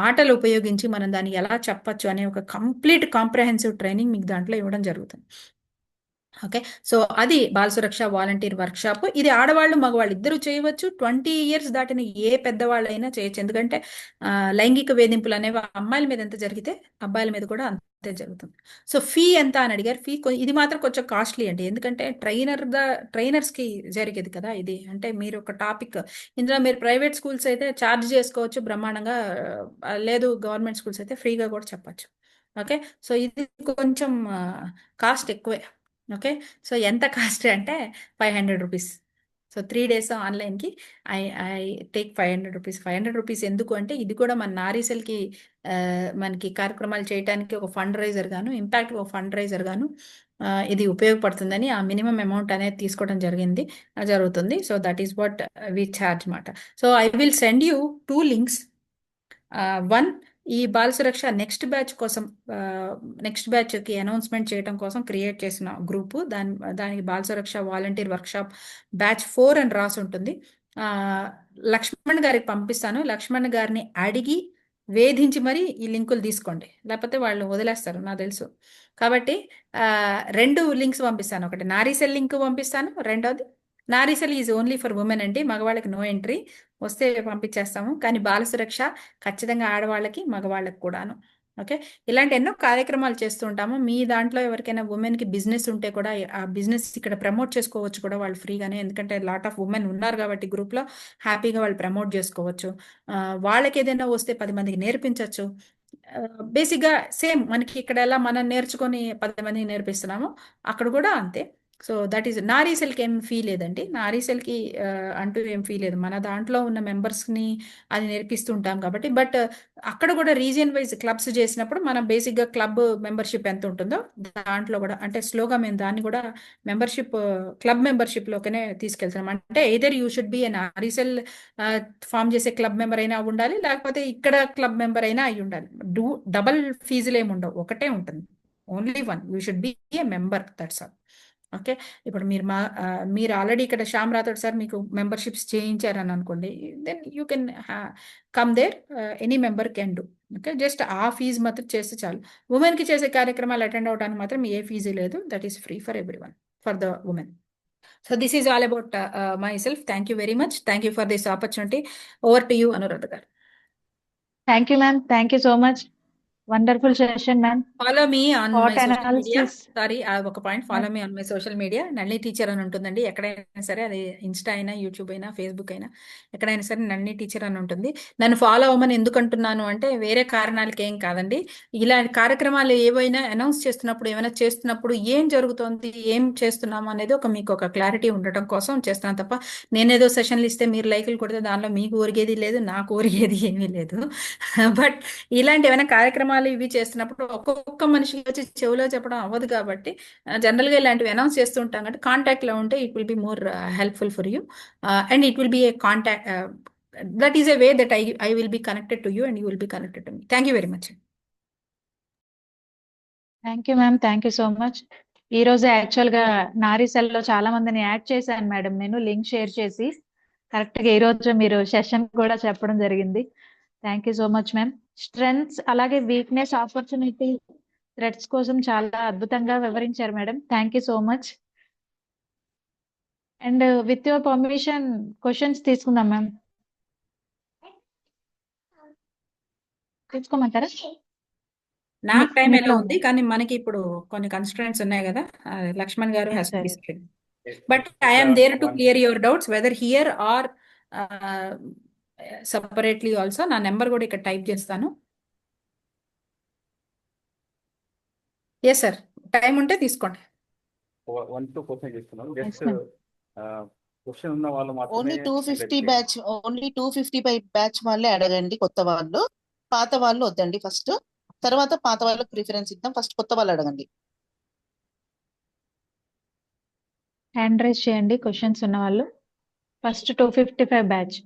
ఆటలు ఉపయోగించి మనం దాన్ని ఎలా చెప్పచ్చు అనే ఒక కంప్లీట్ కాంప్రహెన్సివ్ ట్రైనింగ్ మీకు దాంట్లో ఇవ్వడం జరుగుతుంది. ఓకే, సో అది బాల సురక్ష వాలంటీర్ వర్క్షాప్. ఇది ఆడవాళ్ళు మగవాళ్ళు ఇద్దరు చేయవచ్చు. 20 years దాటిన ఏ పెద్దవాళ్ళైనా చేయొచ్చు. ఎందుకంటే లైంగిక వేధింపులు అనేవి అమ్మాయిల మీద ఎంత జరిగితే అబ్బాయిల మీద కూడా అంతే జరుగుతుంది. సో ఫీ ఎంత అని అడిగారు. ఫీ ఇది మాత్రం కొంచెం కాస్ట్లీ అండి. ఎందుకంటే ట్రైనర్స్కి జరిగేది కదా ఇది. అంటే మీరు ఒక టాపిక్ ఇందులో మీరు ప్రైవేట్ స్కూల్స్ అయితే ఛార్జ్ చేసుకోవచ్చు బ్రహ్మాండంగా, లేదు గవర్నమెంట్ స్కూల్స్ అయితే ఫ్రీగా కూడా చెప్పచ్చు. ఓకే, సో ఇది కొంచెం కాస్ట్ ఎక్కువే. ఓకే, సో ఎంత కాస్ట్ అంటే 500 rupees. సో 3 days ఆన్లైన్కి ఐ టేక్ 500 rupees. 500 rupees ఎందుకు అంటే ఇది కూడా మన నారీసెల్కి మనకి కార్యక్రమాలు చేయడానికి ఒక ఫండ్ రైజర్ గాను, ఇంపాక్ట్ ఒక ఫండ్ రైజర్ గాను ఇది ఉపయోగపడుతుందని ఆ మినిమం అమౌంట్ అనేది తీసుకోవడం జరుగుతుంది. So that is what we charge మాట. So I will send you 2 links. One, ఈ బాల సురక్ష నెక్స్ట్ బ్యాచ్ కోసం, నెక్స్ట్ బ్యాచ్కి అనౌన్స్మెంట్ చేయడం కోసం క్రియేట్ చేసిన గ్రూపు. దానికి Bala Suraksha volunteer workshop batch 4 అని రాసి ఉంటుంది. లక్ష్మణ్ గారికి పంపిస్తాను. లక్ష్మణ్ గారిని అడిగి వేధించి మరి ఈ లింకులు తీసుకోండి, లేకపోతే వాళ్ళు వదిలేస్తారు నాకు తెలుసు. కాబట్టి 2 links పంపిస్తాను. ఒకటి నారీసెల్ లింక్ పంపిస్తాను, రెండోది నారీసెల్ ఈజ్ ఓన్లీ ఫర్ ఉమెన్ అండి, మగవాళ్ళకి నో ఎంట్రీ. వస్తే పంపించేస్తాము. కానీ బాల సురక్ష ఖచ్చితంగా ఆడవాళ్ళకి మగవాళ్ళకి కూడాను. ఓకే, ఇలాంటి ఎన్నో కార్యక్రమాలు చేస్తూ ఉంటాము. మీ దాంట్లో ఎవరికైనా ఉమెన్కి బిజినెస్ ఉంటే కూడా ఆ బిజినెస్ ఇక్కడ ప్రమోట్ చేసుకోవచ్చు కూడా వాళ్ళు ఫ్రీగానే. ఎందుకంటే లాట్ ఆఫ్ ఉమెన్ ఉన్నారు కాబట్టి గ్రూప్లో హ్యాపీగా వాళ్ళు ప్రమోట్ చేసుకోవచ్చు. వాళ్ళకి ఏదైనా వస్తే 10 మందికి నేర్పించవచ్చు. బేసిక్గా సేమ్ మనకి ఇక్కడ ఎలా మనం నేర్చుకొని 10 మందికి నేర్పిస్తున్నామో అక్కడ కూడా అంతే. సో దట్ ఈస్ నారీసెల్కి ఏం ఫీ లేదండి. నారీసెల్కి అంటూ ఏం ఫీ లేదు. మన దాంట్లో ఉన్న మెంబర్స్ని అది నేర్పిస్తుంటాం కాబట్టి. బట్ అక్కడ కూడా రీజియన్ వైజ్ క్లబ్స్ చేసినప్పుడు మనం బేసిక్గా క్లబ్ మెంబర్షిప్ ఎంత ఉంటుందో దాంట్లో కూడా అంటే స్లోగా మేము దాన్ని కూడా మెంబర్షిప్ క్లబ్ మెంబర్షిప్లోనే తీసుకెళ్తాం. అంటే either you should be a నారీసెల్ ఫామ్ చేసే క్లబ్ మెంబర్ అయినా ఉండాలి, లేకపోతే ఇక్కడ క్లబ్ మెంబర్ అయినా అయి ఉండాలి. డబల్ ఫీజులు ఏమి ఉండవు, ఒకటే ఉంటుంది. Only one, you should be a member, that's all. Okay, ఇప్పుడు మీరు ఆల్రెడీ ఇక్కడ శ్యామ్ రాథోడ్ సార్ మీకు మెంబర్షిప్స్ చేయించారని అనుకోండి, then you can come there, any member can do. Okay, just ఆ ఫీజు మాత్రం చేస్తే చాలు. ఉమెన్కి చేసే కార్యక్రమాలు అటెండ్ అవడానికి మాత్రం ఏ ఫీజు లేదు. That is free for everyone, for the women. So this is all about myself. Thank you very much. Thank you for this opportunity. Over to you, Anuradha garu. Thank you, ma'am. Thank you so much. Wonderful session, ma'am. Follow me on my Hot social media. analysis. Sorry, ఒక point, follow me on my social media. Nalini teacher అని ఉంటుందండి. ఎక్కడైనా సరే, అది Insta అయినా, YouTube అయినా, Facebook అయినా, ఎక్కడైనా సరే నళిని టీచర్ అని ఉంటుంది. నన్ను ఫాలో అవ్వమని ఎందుకు అంటున్నాను అంటే వేరే కారణాలకి ఏం కాదండి. ఇలాంటి కార్యక్రమాలు ఏవైనా అనౌన్స్ చేస్తున్నప్పుడు, ఏమైనా చేస్తున్నప్పుడు ఏం జరుగుతోంది, ఏం చేస్తున్నాము అనేది మీకు ఒక క్లారిటీ ఉండటం కోసం చేస్తున్నాను తప్ప నేనేదో సెషన్లు ఇస్తే మీరు లైకులు కొడితే దానిలో మీకు ఒరిగేది లేదు, నాకు ఒరిగేది ఏమీ లేదు. బట్ ఇలాంటి ఏమైనా కార్యక్రమాలు ఇవి చేస్తున్నప్పుడు ఒక్కొక్క మనిషికి వచ్చి చెవిలో చెప్పడం అవ్వదు కాబట్టి జనరల్గా ఇలాంటివి అనౌన్స్ చేస్తూ ఉంటాం కాబట్టి కాంటాక్ట్లో ఉంటే it will be more helpful for you, and it will be A contact, that is a way that I will be connected to you and you will be connected to me. Thank you very much. Thank you ma'am, thank you so much. ఈ రోజు యాక్చువల్గా నారీసెల్లో చాలా మందిని add చేశాను madam, నేను link share చేసి. కరెక్ట్గా ఈ రోజు మీరు సెషన్ కూడా చెప్పడం జరిగింది. Thank you so much ma'am. Strengths అలాగే వీక్నెస్, ఆపర్చునిటీ, థ్రెట్స్ కోసం చాలా అద్భుతంగా వివరించారు madam. Thank you so much. And with your permission questions తీసుకుందాం మ్యామ్. తీసుకోమంటారా? నాకు టైం ఎలా మీట్లో ఉంది, కానీ మనకి ఇప్పుడు కొన్ని కన్స్ట్రెంట్స్ ఉన్నాయి కదా. లక్ష్మణ్ గారు హ్యాస్ టు సరే. Decide. But I am there to clear your doubts whether here or separately also. నా నెంబర్ కూడా ఇక్కడ టైప్ చేస్తాను. ఎస్ సార్, టైం ఉంటే తీసుకోండి. 1-2 క్వశ్చన్ చేస్తున్నాం. Yes, just ma'am. క్వశ్చన్ ఉన్న వాళ్ళు మాత్రమే ఓన్లీ 250 highlight చేయండి. బ్యాచ్, ఓన్లీ 250 బ్యాచ్ వాళ్ళే అడగండి. కొత్త వాళ్ళు, పాత వాళ్ళు వద్దండి. ఫస్ట్ తర్వాత పాత వాళ్ళకి ప్రిఫరెన్స్ ఇద్దాం. ఫస్ట్ కొత్త వాళ్ళు అడగండి. హ్యాండ్ రైజ్ చేయండి క్వశ్చన్స్ ఉన్న వాళ్ళు. First 255 batch.